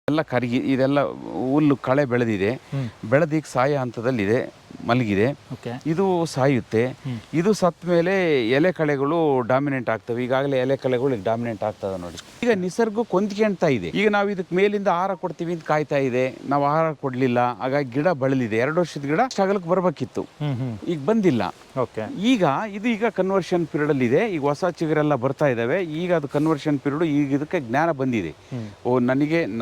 ಎಲ್ಲ ಕರಗಿ ಇದೆಲ್ಲ ಹುಲ್ಲು ಕಳೆ ಬೆಳೆದಿದೆ, ಬೆಳೆದೀಗ ಸಾಯ ಹಂತದಲ್ಲಿದೆ, ಮಲಗಿದೆ. ಇದು ಸಾಯುತ್ತೆ. ಇದು ಸತ್ತ ಮೇಲೆ ಎಲೆ ಕಳೆಗಳು ಡಾಮಿನೆಂಟ್ ಆಗ್ತವೆ. ಈಗಾಗಲೇ ಎಲೆ ಕಳೆಗಳು ಡಾಮಿನೆಂಟ್ ಆಗ್ತದೆ ನೋಡಿ. ಈಗ ನಿಸರ್ಗಕ್ಕೆ ಹೊಂದ್ಕೊಳ್ತಾ ಇದೆ. ಈಗ ನಾವು ಇದಕ್ಕೆ ಮೇಲಿಂದ ಆಹಾರ ಕೊಡ್ತೀವಿ ಅಂತ ಕಾಯ್ತಾ ಇದೆ, ನಾವು ಆಹಾರ ಕೊಡ್ಲಿಲ್ಲ, ಹಾಗಾಗಿ ಗಿಡ ಬೆಳೆದಿದೆ. 2 ವರ್ಷದ ಗಿಡ ಅಗಲಕ್ಕೆ ಬರಬೇಕಿತ್ತು, ಈಗ ಬಂದಿಲ್ಲ. ಈಗ ಕನ್ವರ್ಷನ್ ಪೀರಿಯಡ್ ಅಲ್ಲಿ ಇದೆ. ಈಗ ಹೊಸ ಚಿಗುರೆಲ್ಲ ಬರ್ತಾ ಇದಾವೆ. ಈಗ ಅದು ಕನ್ವರ್ಷನ್ ಪೀರಿಯಡ್. ಈಗ ಇದಕ್ಕೆ ಜ್ಞಾನ ಬಂದಿದೆ.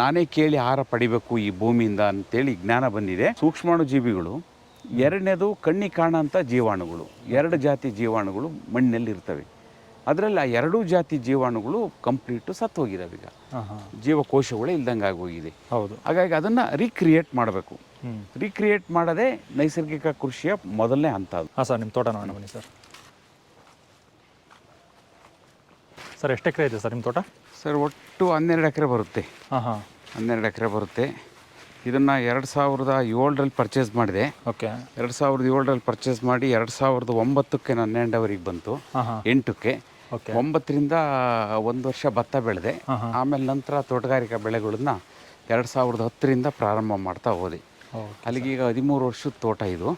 ನಾನೇ ಕೇಳಿ ಆಹಾರ ಪಡಿಬೇಕು ಈ ಭೂಮಿಯಿಂದ ಅಂತೇಳಿ ಜ್ಞಾನ ಬಂದಿದೆ. ಸೂಕ್ಷ್ಮಾಣು ಜೀವಿಗಳು, ಎರಡನೇದು ಕಣ್ಣಿಗೆ ಕಾಣೋಂಥ ಜೀವಾಣುಗಳು, 2 ಜಾತಿ ಜೀವಾಣುಗಳು ಮಣ್ಣಿನಲ್ಲಿ ಇರ್ತವೆ. ಅದರಲ್ಲಿ ಆ 2 ಜಾತಿ ಜೀವಾಣುಗಳು ಕಂಪ್ಲೀಟು ಸತ್ತು ಹೋಗಿದ್ದಾವೆ. ಈಗ ಜೀವಕೋಶಗಳೇ ಇಲ್ದಂಗೆ ಆಗೋಗಿದೆ. ಹಾಗಾಗಿ ಅದನ್ನು ರೀಕ್ರಿಯೇಟ್ ಮಾಡಬೇಕು. ರೀಕ್ರಿಯೇಟ್ ಮಾಡೋದೇ ನೈಸರ್ಗಿಕ ಕೃಷಿಯ ಮೊದಲನೇ ಹಂತ. ಸರ್, ನಿಮ್ಮ ತೋಟ ನೋಡೋಣ ಬನ್ನಿ ಸರ್. ಸರ್, ಎಷ್ಟು ಎಕರೆ ಇದೆ ಸರ್ ನಿಮ್ಮ ತೋಟ? ಸರ್, ಒಟ್ಟು 12 ಎಕರೆ ಬರುತ್ತೆ. 12 ಎಕರೆ ಬರುತ್ತೆ. ಇದನ್ನು 2007ರಲ್ಲಿ ಪರ್ಚೇಸ್ ಮಾಡಿದೆ. 2007ರಲ್ಲಿ ಪರ್ಚೇಸ್ ಮಾಡಿ 2009ಕ್ಕೆ ನನ್ನ ಹ್ಯಾಂಡ್ ಓವರಿಗೆ ಬಂತು. 8ಕ್ಕೆ 9ರಿಂದ 1 ವರ್ಷ ಭತ್ತ ಬೆಳೆದೆ. ಆಮೇಲೆ ನಂತರ ತೋಟಗಾರಿಕಾ ಬೆಳೆಗಳನ್ನ 2010ರಿಂದ ಪ್ರಾರಂಭ ಮಾಡ್ತಾ ಹೋದೆ. ಅಲ್ಲಿಗೀಗ 13 ವರ್ಷದ ತೋಟ ಇದು.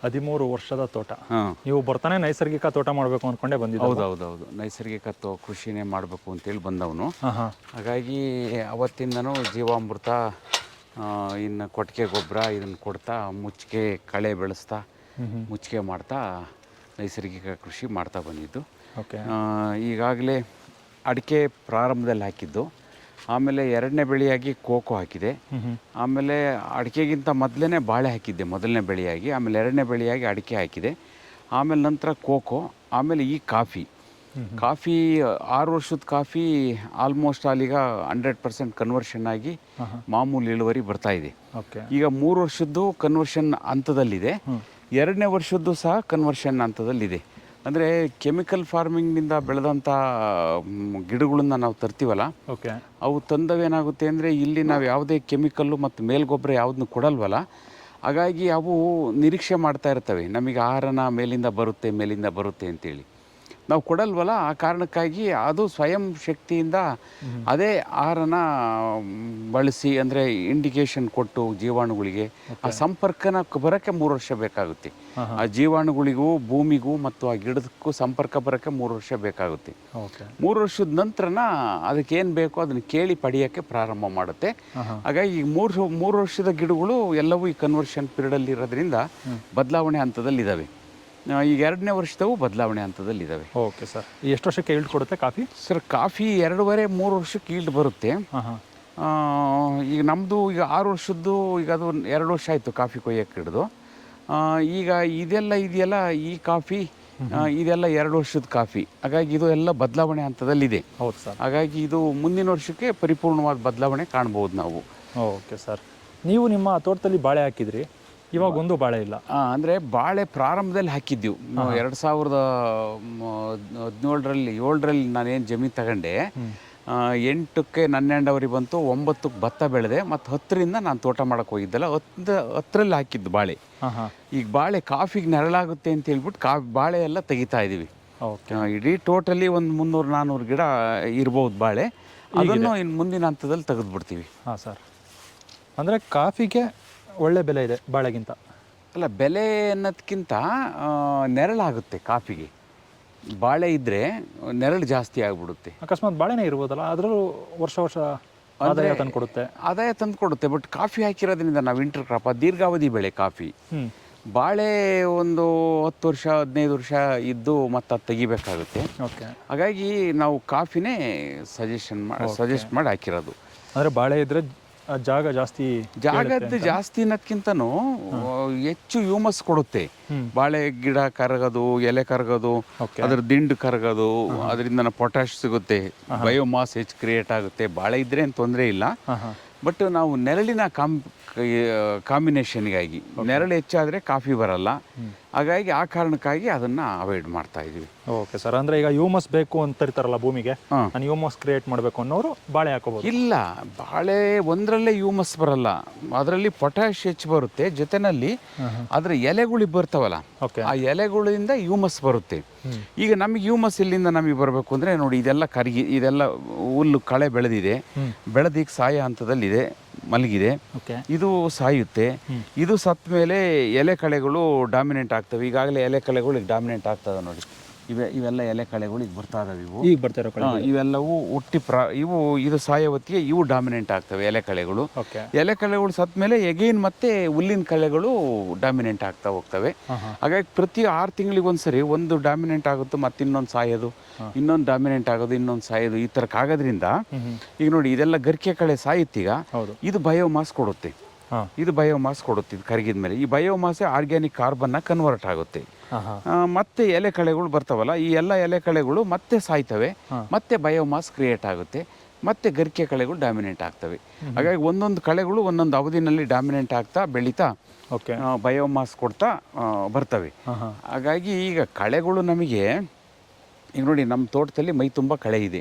13 ವರ್ಷದ ತೋಟ. ನೀವು ಬರ್ತಾನೆ ನೈಸರ್ಗಿಕ ತೋಟ ಮಾಡಬೇಕು ಅಂದ್ಕೊಂಡೆ ಬಂದಿದ್ದು? ಹೌದೌದು, ನೈಸರ್ಗಿಕ ಕೃಷಿನೇ ಮಾಡಬೇಕು ಅಂತೇಳಿ ಬಂದವನು. ಹಾಗಾಗಿ ಅವತ್ತಿಂದನೂ ಜೀವಾಮೃತ, ಇನ್ನು ಕೊಟ್ಟಿಗೆ ಗೊಬ್ಬರ ಇದನ್ನು ಕೊಡ್ತಾ, ಮುಚ್ಚಿಗೆ ಕಳೆ ಬೆಳೆಸ್ತಾ, ಮುಚ್ಚಿಗೆ ಮಾಡ್ತಾ ನೈಸರ್ಗಿಕ ಕೃಷಿ ಮಾಡ್ತಾ ಬಂದಿದ್ದು. ಈಗಾಗಲೇ ಅಡಿಕೆ ಪ್ರಾರಂಭದಲ್ಲಿ ಹಾಕಿದ್ದು. ಆಮೇಲೆ 2ನೇ ಬೆಳೆಯಾಗಿ ಕೋಕೋ ಹಾಕಿದೆ. ಆಮೇಲೆ ಅಡಿಕೆಗಿಂತ ಮೊದಲೇ ಬಾಳೆ ಹಾಕಿದ್ದೆ ಮೊದಲನೇ ಬೆಳೆಯಾಗಿ. ಆಮೇಲೆ 2ನೇ ಬೆಳೆಯಾಗಿ ಅಡಿಕೆ ಹಾಕಿದೆ. ಆಮೇಲೆ ನಂತರ ಕೋಕೋ, ಆಮೇಲೆ ಈ ಕಾಫಿ 6 ವರ್ಷದ ಕಾಫಿ ಆಲ್ಮೋಸ್ಟ್ ಅಲ್ಲಿಗ 100% ಕನ್ವರ್ಷನ್ ಆಗಿ ಮಾಮೂಲಿ ಇಳುವರಿ ಬರ್ತಾ ಇದೆ. ಈಗ 3 ವರ್ಷದ್ದು ಕನ್ವರ್ಷನ್ ಹಂತದಲ್ಲಿದೆ. 2ನೇ ವರ್ಷದ್ದು ಸಹ ಕನ್ವರ್ಷನ್ ಹಂತದಲ್ಲಿದೆ. ಅಂದರೆ ಕೆಮಿಕಲ್ ಫಾರ್ಮಿಂಗ್ನಿಂದ ಬೆಳೆದಂಥ ಗಿಡಗಳನ್ನ ನಾವು ತರ್ತೀವಲ್ಲ, ಅವು ತಂದವೇನಾಗುತ್ತೆ ಅಂದರೆ ಇಲ್ಲಿ ನಾವು ಯಾವುದೇ ಕೆಮಿಕಲ್ಲು ಮತ್ತು ಮೇಲ್ಗೊಬ್ಬರ ಯಾವುದನ್ನು ಕೊಡಲ್ವಲ್ಲ, ಹಾಗಾಗಿ ಅವು ನಿರೀಕ್ಷೆ ಮಾಡ್ತಾ ಇರ್ತವೆ ನಮಗೆ ಆಹಾರನ ಮೇಲಿಂದ ಬರುತ್ತೆ ಅಂತೇಳಿ. ನಾವು ಕೊಡಲ್ವಲ್ಲ, ಆ ಕಾರಣಕ್ಕಾಗಿ ಅದು ಸ್ವಯಂ ಶಕ್ತಿಯಿಂದ ಅದೇ ಆಹಾರನ ಬಳಸಿ, ಅಂದರೆ ಇಂಡಿಕೇಶನ್ ಕೊಟ್ಟು ಜೀವಾಣುಗಳಿಗೆ ಆ ಸಂಪರ್ಕನ ಬರೋಕ್ಕೆ 3 ವರ್ಷ ಬೇಕಾಗುತ್ತೆ. ಆ ಜೀವಾಣುಗಳಿಗೂ ಭೂಮಿಗೂ ಮತ್ತು ಆ ಗಿಡದಕ್ಕೂ ಸಂಪರ್ಕ ಬರೋಕ್ಕೆ 3 ವರ್ಷ ಬೇಕಾಗುತ್ತೆ. 3 ವರ್ಷದ ನಂತರನ ಅದಕ್ಕೆ ಏನು ಬೇಕೋ ಅದನ್ನು ಕೇಳಿ ಪಡೆಯೋಕ್ಕೆ ಪ್ರಾರಂಭ ಮಾಡುತ್ತೆ. ಹಾಗಾಗಿ ಈ 3 ವರ್ಷದ ಗಿಡಗಳು ಎಲ್ಲವೂ ಈ ಕನ್ವರ್ಷನ್ ಪೀರಿಯಡಲ್ಲಿ ಇರೋದ್ರಿಂದ ಬದಲಾವಣೆ ಹಂತದಲ್ಲಿದ್ದಾವೆ. ಈಗ 2ನೇ ವರ್ಷದವು ಬದಲಾವಣೆ ಹಂತದಲ್ಲಿದ್ದಾವೆ. ಓಕೆ ಸರ್, ಎಷ್ಟು ವರ್ಷಕ್ಕೆ ಈಲ್ಡ್ ಕೊಡುತ್ತೆ ಕಾಫಿ? ಸರ್, ಕಾಫಿ 2.5-3 ವರ್ಷಕ್ಕೆ ಈಲ್ಡ್ ಬರುತ್ತೆ. ಈಗ ನಮ್ಮದು ಈಗ 6 ವರ್ಷದ್ದು, ಈಗ ಅದು 2 ವರ್ಷ ಆಯಿತು ಕಾಫಿ ಕೊಯ್ಯಕ್ಕೆ ಹಿಡಿದು. ಈಗ ಇದೆಯಲ್ಲ ಈ ಕಾಫಿ, ಇದೆಲ್ಲ 2 ವರ್ಷದ ಕಾಫಿ. ಹಾಗಾಗಿ ಇದು ಎಲ್ಲ ಬದಲಾವಣೆ ಹಂತದಲ್ಲಿದೆ. ಹೌದು ಸರ್. ಹಾಗಾಗಿ ಇದು ಮುಂದಿನ ವರ್ಷಕ್ಕೆ ಪರಿಪೂರ್ಣವಾದ ಬದಲಾವಣೆ ಕಾಣ್ಬೋದು ನಾವು. ಓಕೆ ಸರ್, ನೀವು ನಿಮ್ಮ ತೋಟದಲ್ಲಿ ಬಾಳೆ ಹಾಕಿದ್ರಿ, ಇವಾಗ ಒಂದು ಬಾಳೆ ಇಲ್ಲ. ಅಂದರೆ ಬಾಳೆ ಪ್ರಾರಂಭದಲ್ಲಿ ಹಾಕಿದ್ದೀವಿ 2017ರಲ್ಲಿ ನಾನೇನು ಜಮೀನು ತಗೊಂಡೆ. 8ಕ್ಕೆ ನನ್ನ ಹ್ಯಾಂಡ್ ಓವರಿಗೆ ಬಂತು. 9ಕ್ಕೆ ಭತ್ತ ಬೆಳೆದೆ. ಮತ್ತು 10ರಿಂದ ನಾನು ತೋಟ ಮಾಡೋಕ್ಕೆ ಹೋಗಿದ್ದಲ್ಲ, 10ರಲ್ಲಿ ಹಾಕಿದ್ದು ಬಾಳೆ. ಈಗ ಬಾಳೆ ಕಾಫಿಗೆ ನೆರಳಾಗುತ್ತೆ ಅಂತ ಹೇಳ್ಬಿಟ್ಟು ಬಾಳೆ ಎಲ್ಲ ತೆಗಿತಾ ಇದ್ದೀವಿ. ಇಡೀ ಟೋಟಲಿ ಒಂದು 300-400 ಗಿಡ ಇರ್ಬೋದು ಬಾಳೆ. ಅದನ್ನು ಇನ್ನು ಮುಂದಿನ ಹಂತದಲ್ಲಿ ತೆಗೆದುಬಿಡ್ತೀವಿ. ಸರ್, ಅಂದರೆ ಕಾಫಿಗೆ ಒಳ್ಳೆ ಬೆಲೆ ಇದೆ ಬಾಳೆಗಿಂತ? ಅಲ್ಲ, ಬೆಲೆ ಅನ್ನೋದಕ್ಕಿಂತ ನೆರಳಾಗುತ್ತೆ ಕಾಫಿಗೆ. ಬಾಳೆ ಇದ್ದರೆ ನೆರಳು ಜಾಸ್ತಿ ಆಗಿಬಿಡುತ್ತೆ. ಅಕಸ್ಮಾತ್ ಬಾಳೆನೇ ಇರ್ಬೋದಲ್ಲ, ಅದರಲ್ಲೂ ವರ್ಷ ಆದಾಯ ತಂದು ಕೊಡುತ್ತೆ. ಬಟ್ ಕಾಫಿ ಹಾಕಿರೋದ್ರಿಂದ ನಾವು ಇಂಟರ್ ಕ್ರಾಪ್, ದೀರ್ಘಾವಧಿ ಬೆಳೆ ಕಾಫಿ. ಬಾಳೆ ಒಂದು 10 ವರ್ಷ 15 ವರ್ಷ ಇದ್ದು ಮತ್ತೆ ಅದು ತೆಗಿಬೇಕಾಗುತ್ತೆ. ಹಾಗಾಗಿ ನಾವು ಕಾಫಿನೇ ಸಜೆಸ್ಟ್ ಮಾಡಿ ಹಾಕಿರೋದು. ಅಂದರೆ ಬಾಳೆ ಇದ್ದರೆ ಜಾಗದ್ದು ಜಾಸ್ತಿ ಅನ್ನೋದಕ್ಕಿಂತನೂ ಹೆಚ್ಚು ಹ್ಯೂಮಸ್ ಕೊಡುತ್ತೆ. ಬಾಳೆ ಗಿಡ ಕರಗೋದು, ಎಲೆ ಕರಗೋದು, ಅದ್ರ ದಿಂಡು ಕರಗೋದು, ಅದರಿಂದ ಪೊಟ್ಯಾಶ್ ಸಿಗುತ್ತೆ, ಬಯೋಮಾಸ್ ಹೆಚ್ಚು ಕ್ರಿಯೇಟ್ ಆಗುತ್ತೆ. ಬಾಳೆ ಇದ್ರೆ ಏನು ತೊಂದರೆ ಇಲ್ಲ. ಬಟ್ ನಾವು ನೆರಳಿನ ಕಾಂಬಿನೇಷನ್ಗಾಗಿ. ನೆರಳು ಹೆಚ್ಚಾದರೆ ಕಾಫಿ ಬರಲ್ಲ. ಹಾಗಾಗಿ ಆ ಕಾರಣಕ್ಕಾಗಿ ಅದನ್ನು ಅವಾಯ್ಡ್ ಮಾಡ್ತಾ ಇದ್ದೀವಿ. Okay sir. ಅಂದರೆ ಈಗ ಹ್ಯೂಮಸ್ ಬೇಕು ಅಂತ ಇರ್ತಾರಲ್ಲ ಭೂಮಿಗೆ, ನಾನು ಹ್ಯೂಮಸ್ ಕ್ರಿಯೇಟ್ ಮಾಡಬೇಕು ಅನ್ನೋರು ಬಾಳೆ ಹಾಕೋಬಹುದು? ಇಲ್ಲ, ಬಾಳೆ ಒಂದರಲ್ಲೇ ಹ್ಯೂಮಸ್ ಬರಲ್ಲ, ಅದರಲ್ಲಿ ಪೊಟ್ಯಾಶ್ ಹೆಚ್ಚು ಬರುತ್ತೆ. ಜೊತೆನಲ್ಲಿ ಅದರ ಎಲೆಗಳು ಬರ್ತಾವಲ್ಲ, ಆ ಎಲೆಗಳಿಂದ ಹ್ಯೂಮಸ್ ಬರುತ್ತೆ. ಈಗ ನಮಗೆ ಹ್ಯೂಮಸ್ ಇಲ್ಲಿಂದ ನಮಗೆ ಬರಬೇಕು ಅಂದರೆ ನೋಡಿ, ಇದೆಲ್ಲ ಕರಗಿ, ಇದೆಲ್ಲ ಹುಲ್ಲು ಕಳೆ ಬೆಳೆದಿದೆ, ಬೆಳೆದೀಗ ಸಾಯ ಹಂತದಲ್ಲಿದೆ, ಮಲಗಿದೆ. ಇದು ಸಾಯುತ್ತೆ. ಇದು ಸತ್ತ ಮೇಲೆ ಎಲೆ ಕಳೆಗಳು ಡಾಮಿನೆಂಟ್ ಆಗ್ತವೆ. ಈಗಾಗಲೇ ಎಲೆ ಕಳೆಗಳು ಈಗ ಡಾಮಿನೆಂಟ್ ಆಗ್ತದೆ ನೋಡಿ. ಇವೆಲ್ಲ ಎಲೆ ಕಳೆಗಳು ಈಗ ಬರ್ತಾ ಇದಾವೆ. ಇವು ಈಗ ಬರ್ತಾ ಇರೋ ಇವೆಲ್ಲವೂ ಇದು ಸಾಯೋ ಹೊತ್ತಿಗೆ ಇವು ಡಾಮಿನೆಂಟ್ ಆಗ್ತವೆ ಎಲೆ ಕಳೆಗಳು. ಎಲೆ ಕಳೆಗಳು ಸತ್ತ ಮೇಲೆ ಎಗೈನ್ ಮತ್ತೆ ಹುಲ್ಲಿನ ಕಳೆಗಳು ಡಾಮಿನೆಂಟ್ ಆಗ್ತಾ ಹೋಗ್ತವೆ. ಹಾಗಾಗಿ ಪ್ರತಿ 6 ತಿಂಗಳಿಗೊಂದ್ಸರಿ ಒಂದು ಡಾಮಿನೆಂಟ್ ಆಗುತ್ತೆ, ಮತ್ತೆ ಇನ್ನೊಂದು ಸಾಯೋದು, ಇನ್ನೊಂದು ಡಾಮಿನೆಂಟ್ ಆಗೋದು, ಇನ್ನೊಂದು ಸಾಯೋದು, ಈ ಥರಕ್ಕಾಗೋದ್ರಿಂದ ಈಗ ನೋಡಿ ಇದೆಲ್ಲ ಗರಿಕೆ ಕಳೆ ಸಾಯುತ್ತೀಗ. ಇದು ಬಯೋಮಾಸ್ ಕೊಡುತ್ತೆ. ಇದು ಬಯೋಮಾಸ್ ಕೊಡುತ್ತೆ. ಇದು ಕರಗಿದ ಮೇಲೆ ಈ ಬಯೋಮಾಸೇ ಆರ್ಗ್ಯಾನಿಕ್ ಕಾರ್ಬನ್ನ ಕನ್ವರ್ಟ್ ಆಗುತ್ತೆ. ಮತ್ತೆ ಎಲೆ ಕಳೆಗಳು ಬರ್ತಾವಲ್ಲ, ಈ ಎಲ್ಲ ಎಲೆ ಕಳೆಗಳು ಮತ್ತೆ ಸಾಯ್ತವೆ, ಮತ್ತೆ ಬಯೋಮಾಸ್ ಕ್ರಿಯೇಟ್ ಆಗುತ್ತೆ, ಮತ್ತೆ ಗರಿಕೆ ಕಳೆಗಳು ಡಾಮಿನೆಂಟ್ ಆಗ್ತವೆ. ಹಾಗಾಗಿ ಒಂದೊಂದು ಕಳೆಗಳು ಒಂದೊಂದು ಅವಧಿನಲ್ಲಿ ಡಾಮಿನೆಂಟ್ ಆಗ್ತಾ ಬೆಳೀತಾ ಬಯೋಮಾಸ್ ಕೊಡ್ತಾ ಬರ್ತವೆ. ಹಾಗಾಗಿ ಈಗ ಕಳೆಗಳು ನಮಗೆ ಈಗ ನೋಡಿ, ನಮ್ಮ ತೋಟದಲ್ಲಿ ಮೈ ತುಂಬ ಕಳೆ ಇದೆ.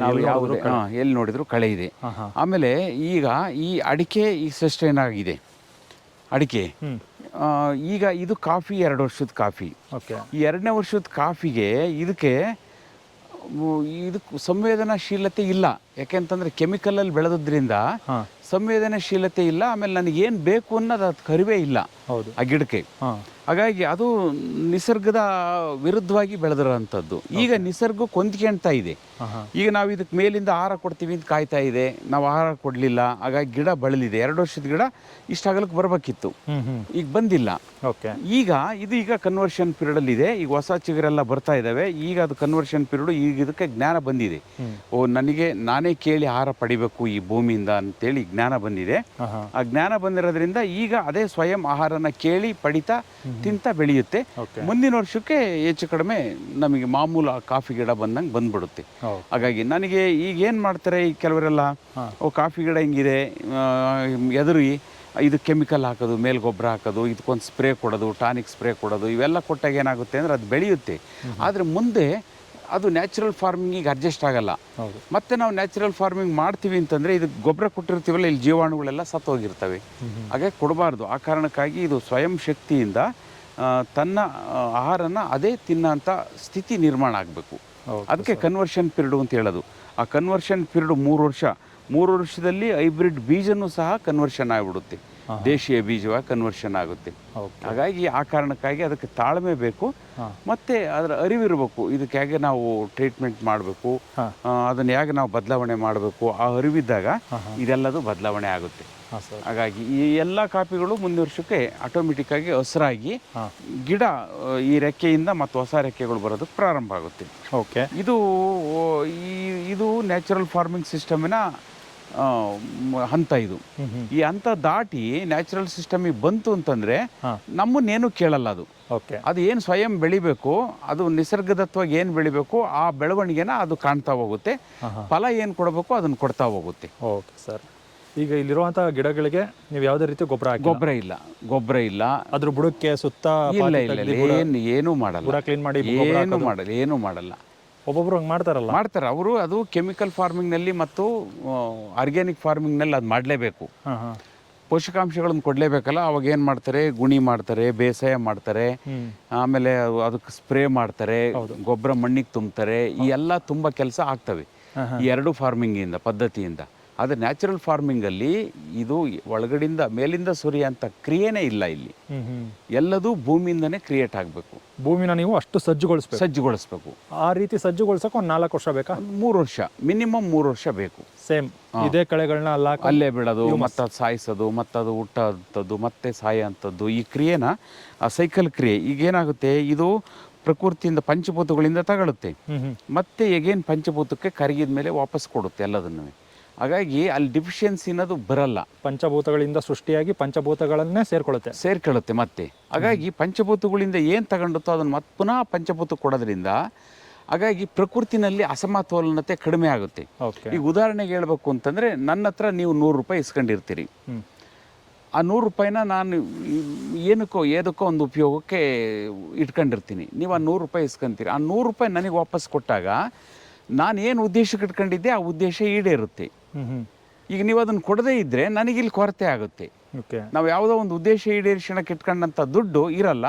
ನಾವು ಯಾವುದೇ ಎಲ್ಲಿ ನೋಡಿದ್ರು ಕಳೆ ಇದೆ. ಆಮೇಲೆ ಈಗ ಈ ಅಡಿಕೆ ಈಗ ಸಸ್ಟೈನ್ ಆಗಿದೆ. ಅಡಿಕೆ ಈಗ ಇದು ಕಾಫಿ 2 ವರ್ಷದ ಕಾಫಿ. ಈ 2ನೇ ವರ್ಷದ ಕಾಫಿಗೆ ಇದಕ್ಕೆ ಸಂವೇದನಾಶೀಲತೆ ಇಲ್ಲ. ಯಾಕೆಂತಂದ್ರೆ ಕೆಮಿಕಲಲ್ಲಿ ಬೆಳೆದ್ರಿಂದ ಸಂವೇದನಾಶೀಲತೆ ಇಲ್ಲ. ಆಮೇಲೆ ನನಗೇನು ಬೇಕು ಅನ್ನೋದು ಅದು ಕರಿವೇ ಇಲ್ಲ ಆ ಗಿಡಕ್ಕೆ. ಹಾಗಾಗಿ ಅದು ನಿಸರ್ಗದ ವಿರುದ್ಧವಾಗಿ ಬೆಳೆದಿರೋಂಥದ್ದು. ಈಗ ನಿಸರ್ಗಕ್ಕೆ ಹೊಂದ್ಕೊಳ್ತಾ ಇದೆ. ಈಗ ನಾವು ಇದಕ್ಕೆ ಮೇಲಿಂದ ಆಹಾರ ಕೊಡ್ತೀವಿ ಅಂತ ಕಾಯ್ತಾ ಇದೆ, ನಾವು ಆಹಾರ ಕೊಡಲಿಲ್ಲ. ಹಾಗಾಗಿ ಗಿಡ ಬಳಲಿದೆ. 2 ವರ್ಷದ ಗಿಡ ಇಷ್ಟಾಗಲಕ್ಕೆ ಬರಬೇಕಿತ್ತು, ಈಗ ಬಂದಿಲ್ಲ. ಈಗ ಕನ್ವರ್ಷನ್ ಪೀರಿಯಡ್ ಇದೆ. ಈಗ ಹೊಸ ಚಿಗುರೆಲ್ಲ ಬರ್ತಾ ಇದ್ದಾವೆ. ಈಗ ಅದು ಕನ್ವರ್ಷನ್ ಪೀರಿಯಡ್. ಈಗ ಇದಕ್ಕೆ ಜ್ಞಾನ ಬಂದಿದೆ. ನಾನೇ ಕೇಳಿ ಆಹಾರ ಪಡಿಬೇಕು ಈ ಭೂಮಿಯಿಂದ ಅಂತೇಳಿ ಜ್ಞಾನ ಬಂದಿದೆ. ಆ ಜ್ಞಾನ ಬಂದಿರೋದ್ರಿಂದ ಈಗ ಅದೇ ಸ್ವಯಂ ಆಹಾರನ ಕೇಳಿ ಪಡಿತಾ ತಿಂತ ಬೆಳೆಯುತ್ತೆ. ಮುಂದಿನ ವರ್ಷಕ್ಕೆ ಹೆಚ್ಚು ಕಡಿಮೆ ನಮಗೆ ಮಾಮೂಲು ಕಾಫಿ ಗಿಡ ಬಂದಂಗೆ ಬಂದ್ಬಿಡುತ್ತೆ. ಹಾಗಾಗಿ ನನಗೆ ಈಗ ಏನು ಮಾಡ್ತಾರೆ ಈ ಕೆಲವರೆಲ್ಲ, ಕಾಫಿ ಗಿಡ ಹಿಂಗಿದೆ, ಎದುರು ಇದು ಕೆಮಿಕಲ್ ಹಾಕೋದು, ಮೇಲ್ ಗೊಬ್ಬರ ಹಾಕೋದು, ಇದಕ್ಕೊಂದು ಸ್ಪ್ರೇ ಕೊಡೋದು, ಟಾನಿಕ್ ಸ್ಪ್ರೇ ಕೊಡೋದು, ಇವೆಲ್ಲ ಕೊಟ್ಟಾಗ ಏನಾಗುತ್ತೆ ಅಂದರೆ ಅದು ಬೆಳೆಯುತ್ತೆ. ಆದರೆ ಮುಂದೆ ಅದು ನ್ಯಾಚುರಲ್ ಫಾರ್ಮಿಂಗಿಗೆ ಅಡ್ಜಸ್ಟ್ ಆಗಲ್ಲ. ಮತ್ತೆ ನಾವು ನ್ಯಾಚುರಲ್ ಫಾರ್ಮಿಂಗ್ ಮಾಡ್ತೀವಿ ಅಂತಂದರೆ ಇದಕ್ಕೆ ಗೊಬ್ಬರ ಕೊಟ್ಟಿರ್ತೀವಲ್ಲ, ಇಲ್ಲಿ ಜೀವಾಣುಗಳೆಲ್ಲ ಸತ್ತೋಗಿರ್ತವೆ. ಹಾಗೆ ಕೊಡಬಾರ್ದು. ಆ ಕಾರಣಕ್ಕಾಗಿ ಇದು ಸ್ವಯಂ ಶಕ್ತಿಯಿಂದ ತನ್ನ ಆಹಾರನ ಅದೇ ತಿನ್ನೋಂಥ ಸ್ಥಿತಿ ನಿರ್ಮಾಣ ಆಗಬೇಕು. ಅದಕ್ಕೆ ಕನ್ವರ್ಷನ್ ಪೀರಿಯಡ್ ಅಂತ ಹೇಳೋದು. ಆ ಕನ್ವರ್ಷನ್ ಪೀರಿಯಡ್ 3 ವರ್ಷದಲ್ಲಿ ಹೈಬ್ರಿಡ್ ಬೀಜನೂ ಸಹ ಕನ್ವರ್ಷನ್ ಆಗಿಬಿಡುತ್ತೆ, ದೇಶೀಯ ಬೀಜವಾಗಿ ಕನ್ವರ್ಷನ್ ಆಗುತ್ತೆ. ಹಾಗಾಗಿ ಆ ಕಾರಣಕ್ಕಾಗಿ ಅದಕ್ಕೆ ತಾಳ್ಮೆ ಬೇಕು, ಮತ್ತೆ ಅದರ ಅರಿವಿರಬೇಕು. ಇದಕ್ಕೆ ಹೇಗೆ ನಾವು ಟ್ರೀಟ್ಮೆಂಟ್ ಮಾಡಬೇಕು, ಅದನ್ನು ಹೇಗೆ ನಾವು ಬದಲಾವಣೆ ಮಾಡಬೇಕು, ಆ ಅರಿವಿದ್ದಾಗ ಇದೆಲ್ಲದು ಬದಲಾವಣೆ ಆಗುತ್ತೆ. ಹಾಗಾಗಿ ಈ ಎಲ್ಲ ಕಾಪಿಗಳು ಮುಂದಿನ ವರ್ಷಕ್ಕೆ ಆಟೋಮೆಟಿಕ್ ಆಗಿ ಹಸಿರಾಗಿ ಗಿಡ ಈ ರೆಕ್ಕೆಯಿಂದ ಮತ್ತು ಹೊಸ ರೆಕ್ಕೆಗಳು ಬರೋದಕ್ಕೆ ಪ್ರಾರಂಭ ಆಗುತ್ತೆ. ಇದು ನ್ಯಾಚುರಲ್ ಫಾರ್ಮಿಂಗ್ ಸಿಸ್ಟಮಿನ ಹಂತ. ಇದು ಈ ಹಂತ ದಾಟಿ ನ್ಯಾಚುರಲ್ ಸಿಸ್ಟಮಿಗೆ ಬಂತು ಅಂತಂದ್ರೆ ನಮ್ಮನ್ನೇನು ಕೇಳಲ್ಲ. ಅದು ಏನು ಸ್ವಯಂ ಬೆಳಿಬೇಕು, ಅದು ನಿಸರ್ಗದತ್ವಾಗಿ ಏನು ಬೆಳಿಬೇಕು, ಆ ಬೆಳವಣಿಗೆನ ಅದು ಕಾಣ್ತಾ ಹೋಗುತ್ತೆ. ಫಲ ಏನು ಕೊಡಬೇಕು ಅದನ್ನು ಕೊಡ್ತಾ ಹೋಗುತ್ತೆ. Okay sir. ಈಗ ಇಲ್ಲಿರುವಂತಹ ಗಿಡಗಳಿಗೆ ನೀವು ಯಾವುದೇ ರೀತಿ ಗೊಬ್ಬರ ಇಲ್ಲ ಅದ್ರ ಬುಡಕ್ಕೆ ಸುತ್ತ ಏನು ಮಾಡಲ್ಲ, ಏನು ಮಾಡಲ್ಲ. ಒಬ್ಬೊಬ್ರು ಹಂಗೆ ಮಾಡ್ತಾರೆ ಅವರು. ಅದು ಕೆಮಿಕಲ್ ಫಾರ್ಮಿಂಗ್ನಲ್ಲಿ ಮತ್ತು ಆರ್ಗ್ಯಾನಿಕ್ ಫಾರ್ಮಿಂಗ್ನಲ್ಲಿ ಅದು ಮಾಡಲೇಬೇಕು. ಪೋಷಕಾಂಶಗಳನ್ನು ಕೊಡಲೇಬೇಕಲ್ಲ. ಅವಾಗ ಏನು ಮಾಡ್ತಾರೆ, ಗುಣಿ ಮಾಡ್ತಾರೆ, ಬೇಸಾಯ ಮಾಡ್ತಾರೆ, ಆಮೇಲೆ ಅದಕ್ಕೆ ಸ್ಪ್ರೇ ಮಾಡ್ತಾರೆ, ಗೊಬ್ಬರ ಮಣ್ಣಿಗೆ ತುಂಬ್ತಾರೆ. ಈ ಎಲ್ಲ ತುಂಬ ಕೆಲಸ ಆಗ್ತವೆ ಈ 2 ಫಾರ್ಮಿಂಗಿಂದ ಪದ್ಧತಿಯಿಂದ. ಆದರೆ ನ್ಯಾಚುರಲ್ ಫಾರ್ಮಿಂಗಲ್ಲಿ ಇದು ಒಳಗಡೆಯಿಂದ ಮೇಲಿಂದ ಸುರಿಯಂಥ ಕ್ರಿಯೆನೇ ಇಲ್ಲ. ಇಲ್ಲಿ ಎಲ್ಲದೂ ಭೂಮಿಯಿಂದನೇ ಕ್ರಿಯೇಟ್ ಆಗಬೇಕು. ಭೂಮಿನ ನೀವು ಅಷ್ಟು ಸಜ್ಜುಗೊಳಿಸ್ಬೇಕು. ಆ ರೀತಿ ಸಜ್ಜುಗೊಳಿಸಕ್ಕೆ ಒಂದು 4 ವರ್ಷ ಬೇಕಾ? 3 ವರ್ಷ, ಮಿನಿಮಮ್ 3 ವರ್ಷ ಬೇಕು. ಸೇಮ್ ಇದೇ ಕಳೆಗಳನ್ನ ಅಲ್ಲೇ ಬಿಡೋದು, ಮತ್ತೆ ಅದು ಸಾಯಿಸೋದು, ಮತ್ತೆ ಅದು ಹುಟ್ಟೋಂಥದ್ದು, ಮತ್ತೆ ಸಾಯೋಂಥದ್ದು, ಈ ಕ್ರಿಯೆನ ಆ ಸೈಕಲ್ ಕ್ರಿಯೆ. ಈಗೇನಾಗುತ್ತೆ, ಇದು ಪ್ರಕೃತಿಯಿಂದ ಪಂಚಭೂತಗಳಿಂದ ತಗೊಳುತ್ತೆ, ಮತ್ತೆ ಎಗೇನ್ ಪಂಚಭೂತಕ್ಕೆ ಕರಗಿದ ಮೇಲೆ ವಾಪಸ್ ಕೊಡುತ್ತೆ ಎಲ್ಲದನ್ನು. ಹಾಗಾಗಿ ಅಲ್ಲಿ ಡಿಫಿಷಿಯನ್ಸಿ ಅನ್ನೋದು ಬರಲ್ಲ. ಪಂಚಭೂತಗಳಿಂದ ಸೃಷ್ಟಿಯಾಗಿ ಪಂಚಭೂತಗಳನ್ನೇ ಸೇರ್ಕೊಳ್ಳುತ್ತೆ ಮತ್ತೆ. ಹಾಗಾಗಿ ಪಂಚಭೂತಗಳಿಂದ ಏನು ತಗೊಂಡುತ್ತೋ ಅದನ್ನು ಮತ್ತೆ ಪುನಃ ಪಂಚಭೂತ ಕೊಡೋದ್ರಿಂದ ಹಾಗಾಗಿ ಪ್ರಕೃತಿನಲ್ಲಿ ಅಸಮತೋಲನತೆ ಕಡಿಮೆ ಆಗುತ್ತೆ. ಈಗ ಉದಾಹರಣೆಗೆ ಹೇಳ್ಬೇಕು ಅಂತಂದರೆ, ನನ್ನ ಹತ್ರ ನೀವು 100 ರೂಪಾಯಿ ಇಸ್ಕೊಂಡಿರ್ತೀರಿ. ಆ 100 ರೂಪಾಯಿನ ನಾನು ಏದಕ್ಕೋ ಒಂದು ಉಪಯೋಗಕ್ಕೆ ಇಟ್ಕೊಂಡಿರ್ತೀನಿ. ನೀವು ಆ 100 ರೂಪಾಯಿ ಇಸ್ಕೊಂತೀರಿ. ಆ 100 ರೂಪಾಯಿ ನನಗೆ ವಾಪಸ್ ಕೊಟ್ಟಾಗ ನಾನು ಏನು ಉದ್ದೇಶಕ್ಕೆ ಇಟ್ಕೊಂಡಿದ್ದೆ ಆ ಉದ್ದೇಶ ಈಡೇರುತ್ತೆ. ಈಗ ನೀವು ಅದನ್ನು ಕೊಡದೇ ಇದ್ದರೆ ನನಗಿಲ್ಲಿ ಕೊರತೆ ಆಗುತ್ತೆ. ನಾವು ಯಾವುದೋ ಒಂದು ಉದ್ದೇಶ ಈಡೇರಿಸೋಣಕ್ಕೆ ಇಟ್ಕೊಂಡಂಥ ದುಡ್ಡು ಇರಲ್ಲ,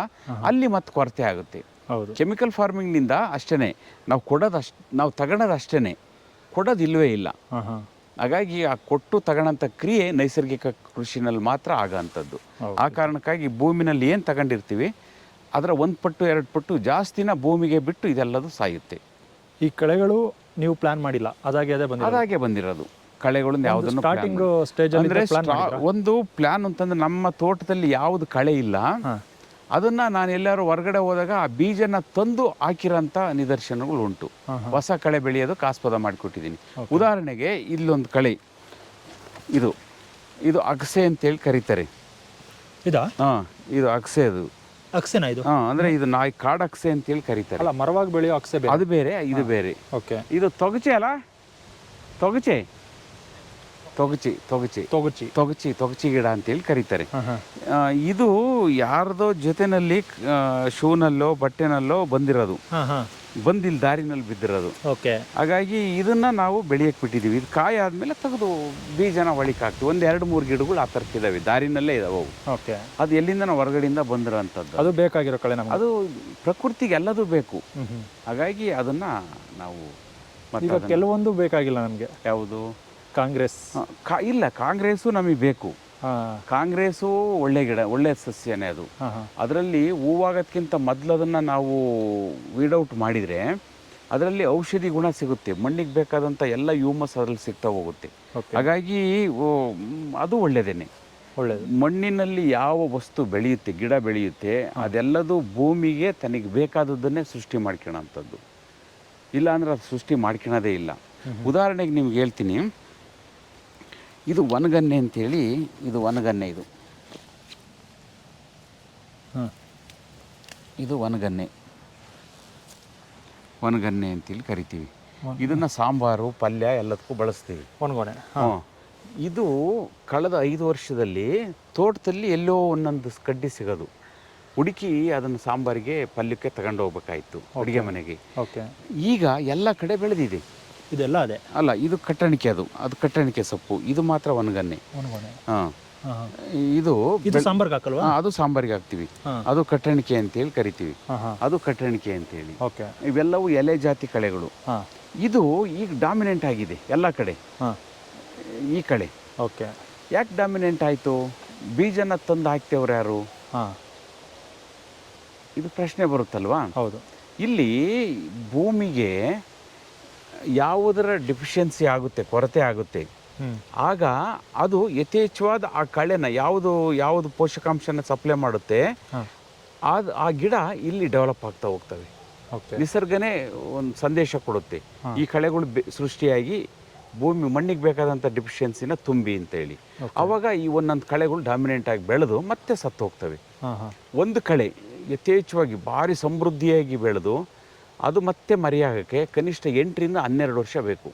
ಅಲ್ಲಿ ಮತ್ತೆ ಕೊರತೆ ಆಗುತ್ತೆ. ಕೆಮಿಕಲ್ ಫಾರ್ಮಿಂಗ್ನಿಂದ ಅಷ್ಟೇ ನಾವು ತಗೊಳೋದು ಅಷ್ಟೇ, ಕೊಡೋದು ಇಲ್ಲವೇ ಇಲ್ಲ. ಹಾಗಾಗಿ ಆ ಕೊಟ್ಟು ತಗೊಳ್ಳೋಂಥ ಕ್ರಿಯೆ ನೈಸರ್ಗಿಕ ಕೃಷಿನಲ್ಲಿ ಮಾತ್ರ ಆಗೋಂಥದ್ದು. ಆ ಕಾರಣಕ್ಕಾಗಿ ಭೂಮಿನಲ್ಲಿ ಏನು ತಗೊಂಡಿರ್ತೀವಿ ಅದರ 1 ಪಟ್ಟು 2 ಪಟ್ಟು ಜಾಸ್ತಿನ ಭೂಮಿಗೆ ಬಿಟ್ಟು ಇದೆಲ್ಲದು ಸಾಯುತ್ತೆ. ಈ ಕಳೆಗಳು ನೀವು ಪ್ಲಾನ್ ಮಾಡಿಲ್ಲ, ಅದಾಗೆ ಬಂದಿರೋದು ಕಳೆಗಳನ್ನು ಯಾವುದನ್ನು ಸ್ಟಾರ್ಟಿಂಗ್ ಸ್ಟೇಜ್ ಅಂದರೆ ಒಂದು ಪ್ಲಾನ್ ಅಂತಂದ್ರೆ ನಮ್ಮ ತೋಟದಲ್ಲಿ ಯಾವುದು ಕಳೆ ಇಲ್ಲ ಅದನ್ನು ನಾನು ಎಲ್ಲರೂ ಹೊರಗಡೆ ಹೋದಾಗ ಆ ಬೀಜನ ತಂದು ಹಾಕಿರೋಂಥ ನಿದರ್ಶನಗಳು ಉಂಟು. ಹೊಸ ಕಳೆ ಬೆಳೆಯೋದಕ್ಕೆ ಆಸ್ಪದ ಮಾಡಿಕೊಟ್ಟಿದ್ದೀನಿ. ಉದಾಹರಣೆಗೆ ಇಲ್ಲೊಂದು ಕಳೆ, ಇದು ಅಗಸೆ ಅಂತೇಳಿ ಕರೀತಾರೆ. ಇದು ಅಗಸೆ, ಅಗಸೆನಾ ಇದು? ಅಂದರೆ ಇದು ಕಾಡು ಅಗಸೆ ಅಂತೇಳಿ ಕರೀತಾರೆ. ಅಲ್ಲ, ಮರವಾಗಿ ಬೆಳೆಯೋ ಅಗಸೆ ಅದು ಬೇರೆ, ಇದು ಬೇರೆ. ಇದು ತೊಗಚೆ ಅಲ್ಲ, ತೊಗಚೆ ಗಿಡ ಅಂತೇಳಿ ಕರೀತಾರೆ. ಇದು ಯಾರ್ದೋ ಜೊತೆನಲ್ಲಿ ಶೂನಲ್ಲೋ ಬಟ್ಟೆನಲ್ಲೋ ಬಂದಿರೋದು, ಬಂದಿಲ್ಲ ದಾರಿನಲ್ಲಿ ಬಿದ್ದಿರೋದು. ಹಾಗಾಗಿ ಇದನ್ನ ನಾವು ಬೆಳೆಯಕ್ಕೆ ಬಿಟ್ಟಿದ್ದೀವಿ. ಇದು ಕಾಯಿ ಆದಮೇಲೆ ತೆಗೆದು ಬೀಜನ ಒಳಿಕ್ ಹಾಕ್ತೀವಿ. 1-2-3 ಗಿಡಗಳು ಆ ಥರಕ್ಕಿದ್ದಾವೆ, ದಾರಿನಲ್ಲೇ ಇದಾವೆ. ಅದು ಎಲ್ಲಿಂದ ನಾವು ಹೊರಗಡೆಯಿಂದ ಬಂದಿರೋಂಥದ್ದು. ಅದು ಬೇಕಾಗಿರೋ ಕಳೆ, ಅದು ಪ್ರಕೃತಿಗೆ ಎಲ್ಲದೂ ಬೇಕು. ಹಾಗಾಗಿ ಅದನ್ನ ನಾವು ಕೆಲವೊಂದು ಬೇಕಾಗಿಲ್ಲ ನಮಗೆ. ಯಾವುದು? ಕಾಂಗ್ರೆಸ್ ಇಲ್ಲ, ಕಾಂಗ್ರೆಸ್ಸು ನಮಗೆ ಬೇಕು. ಕಾಂಗ್ರೆಸ್ಸು ಒಳ್ಳೆ ಗಿಡ, ಒಳ್ಳೆ ಸಸ್ಯನೇ ಅದು. ಅದರಲ್ಲಿ ಹೂವಾಗೋದ್ಕಿಂತ ಮೊದಲು ಅದನ್ನು ನಾವು ವೀಡೌಟ್ ಮಾಡಿದರೆ ಅದರಲ್ಲಿ ಔಷಧಿ ಗುಣ ಸಿಗುತ್ತೆ. ಮಣ್ಣಿಗೆ ಬೇಕಾದಂಥ ಎಲ್ಲ ಹ್ಯೂಮಸ್ ಅದರಲ್ಲಿ ಸಿಗ್ತಾ ಹೋಗುತ್ತೆ. ಹಾಗಾಗಿ ಅದು ಒಳ್ಳೆಯದೇನೆ. ಮಣ್ಣಿನಲ್ಲಿ ಯಾವ ವಸ್ತು ಬೆಳೆಯುತ್ತೆ, ಗಿಡ ಬೆಳೆಯುತ್ತೆ, ಅದೆಲ್ಲದೂ ಭೂಮಿಗೆ ತನಗೆ ಬೇಕಾದದ್ದನ್ನೇ ಸೃಷ್ಟಿ ಮಾಡ್ಕೊಳ್ಳೋಂಥದ್ದು. ಇಲ್ಲ ಅಂದ್ರೆ ಅದು ಸೃಷ್ಟಿ ಮಾಡ್ಕೊಳ್ಳೋದೇ ಇಲ್ಲ. ಉದಾಹರಣೆಗೆ ನಿಮ್ಗೆ ಹೇಳ್ತೀನಿ, ಇದು ಒಣಗನ್ನೆ ಅಂತೇಳಿ, ಇದು ಒಣಗನ್ನೆ, ಇದು ಒಣಗನ್ನೆ ಅಂತೇಳಿ ಕರಿತೀವಿ. ಇದನ್ನು ಸಾಂಬಾರು, ಪಲ್ಯ ಎಲ್ಲದಕ್ಕೂ ಬಳಸ್ತೀವಿ. ಇದು ಕಳೆದ 5 ವರ್ಷದಲ್ಲಿ ತೋಟದಲ್ಲಿ ಎಲ್ಲೋ ಒಂದೊಂದು ಕಡ್ಡಿ ಸಿಗೋದು, ಹುಡುಕಿ ಅದನ್ನು ಸಾಂಬಾರಿಗೆ ಪಲ್ಯಕ್ಕೆ ತಗೊಂಡು ಹೋಗ್ಬೇಕಾಯ್ತು ಅಡುಗೆ ಮನೆಗೆ. ಈಗ ಎಲ್ಲ ಕಡೆ ಬೆಳೆದಿದೆ. ಇದೆಲ್ಲ ಅದೇ ಅಲ್ಲ, ಇದು ಕಟ್ಟಣಿಕೆ, ಅದು ಕಟ್ಟಣಿಕೆ ಸೊಪ್ಪು. ಇದು ಮಾತ್ರ ಒಣಗನ್ನೆ. ಇದು ಸಾಂಬಾರ್ಗೆ ಹಾಕಲ್ವಾ? ಅದು ಸಾಂಬಾರಿಗೆ ಹಾಕ್ತಿವಿ. ಅದು ಕಟ್ಟಣಿಕೆ ಅಂತೇಳಿ ಕರಿತೀವಿ. ಅದು ಕಟ್ಟಣಿಕೆ ಅಂತೇಳಿ. ಇವೆಲ್ಲವೂ ಎಲೆ ಜಾತಿ ಕಳೆಗಳು. ಇದು ಈಗ ಡಾಮಿನೆಂಟ್ ಆಗಿದೆ ಎಲ್ಲ ಕಡೆ. ಈ ಕಳೆ ಯಾಕೆ ಡಾಮಿನೆಂಟ್ ಆಯಿತು? ಬೀಜನ ತಂದು ಹಾಕ್ತೇವ್ರು ಯಾರು? ಇದು ಪ್ರಶ್ನೆ ಬರುತ್ತಲ್ವಾ? ಇಲ್ಲಿ ಭೂಮಿಗೆ ಯಾವುದರ ಡಿಫಿಷಿಯನ್ಸಿ ಆಗುತ್ತೆ, ಕೊರತೆ ಆಗುತ್ತೆ, ಆಗ ಅದು ಯಥೇಚ್ಛವಾದ ಆ ಕಳೆನ ಯಾವುದು ಪೋಷಕಾಂಶನ ಸಪ್ಲೈ ಮಾಡುತ್ತೆ, ಆ ಗಿಡ ಇಲ್ಲಿ ಡೆವಲಪ್ ಆಗ್ತಾ ಹೋಗ್ತವೆ. ನಿಸರ್ಗನೇ ಒಂದು ಸಂದೇಶ ಕೊಡುತ್ತೆ, ಈ ಕಳೆಗಳು ಸೃಷ್ಟಿಯಾಗಿ ಮಣ್ಣಿಗೆ ಬೇಕಾದಂಥ ಡಿಫಿಷಿಯನ್ಸಿನ ತುಂಬಿ ಅಂತೇಳಿ. ಆವಾಗ ಈ ಒಂದೊಂದು ಕಳೆಗಳು ಡಾಮಿನೆಂಟ್ ಆಗಿ ಬೆಳೆದು ಮತ್ತೆ ಸತ್ತು ಹೋಗ್ತವೆ. ಒಂದು ಕಳೆ ಯಥೇಚ್ಛವಾಗಿ ಭಾರಿ ಸಮೃದ್ಧಿಯಾಗಿ ಬೆಳೆದು ಅದು ಮತ್ತೆ ಮರಿಯಾಗಕ್ಕೆ ಕನಿಷ್ಠ 8ರಿಂದ 12 ವರ್ಷ ಬೇಕು.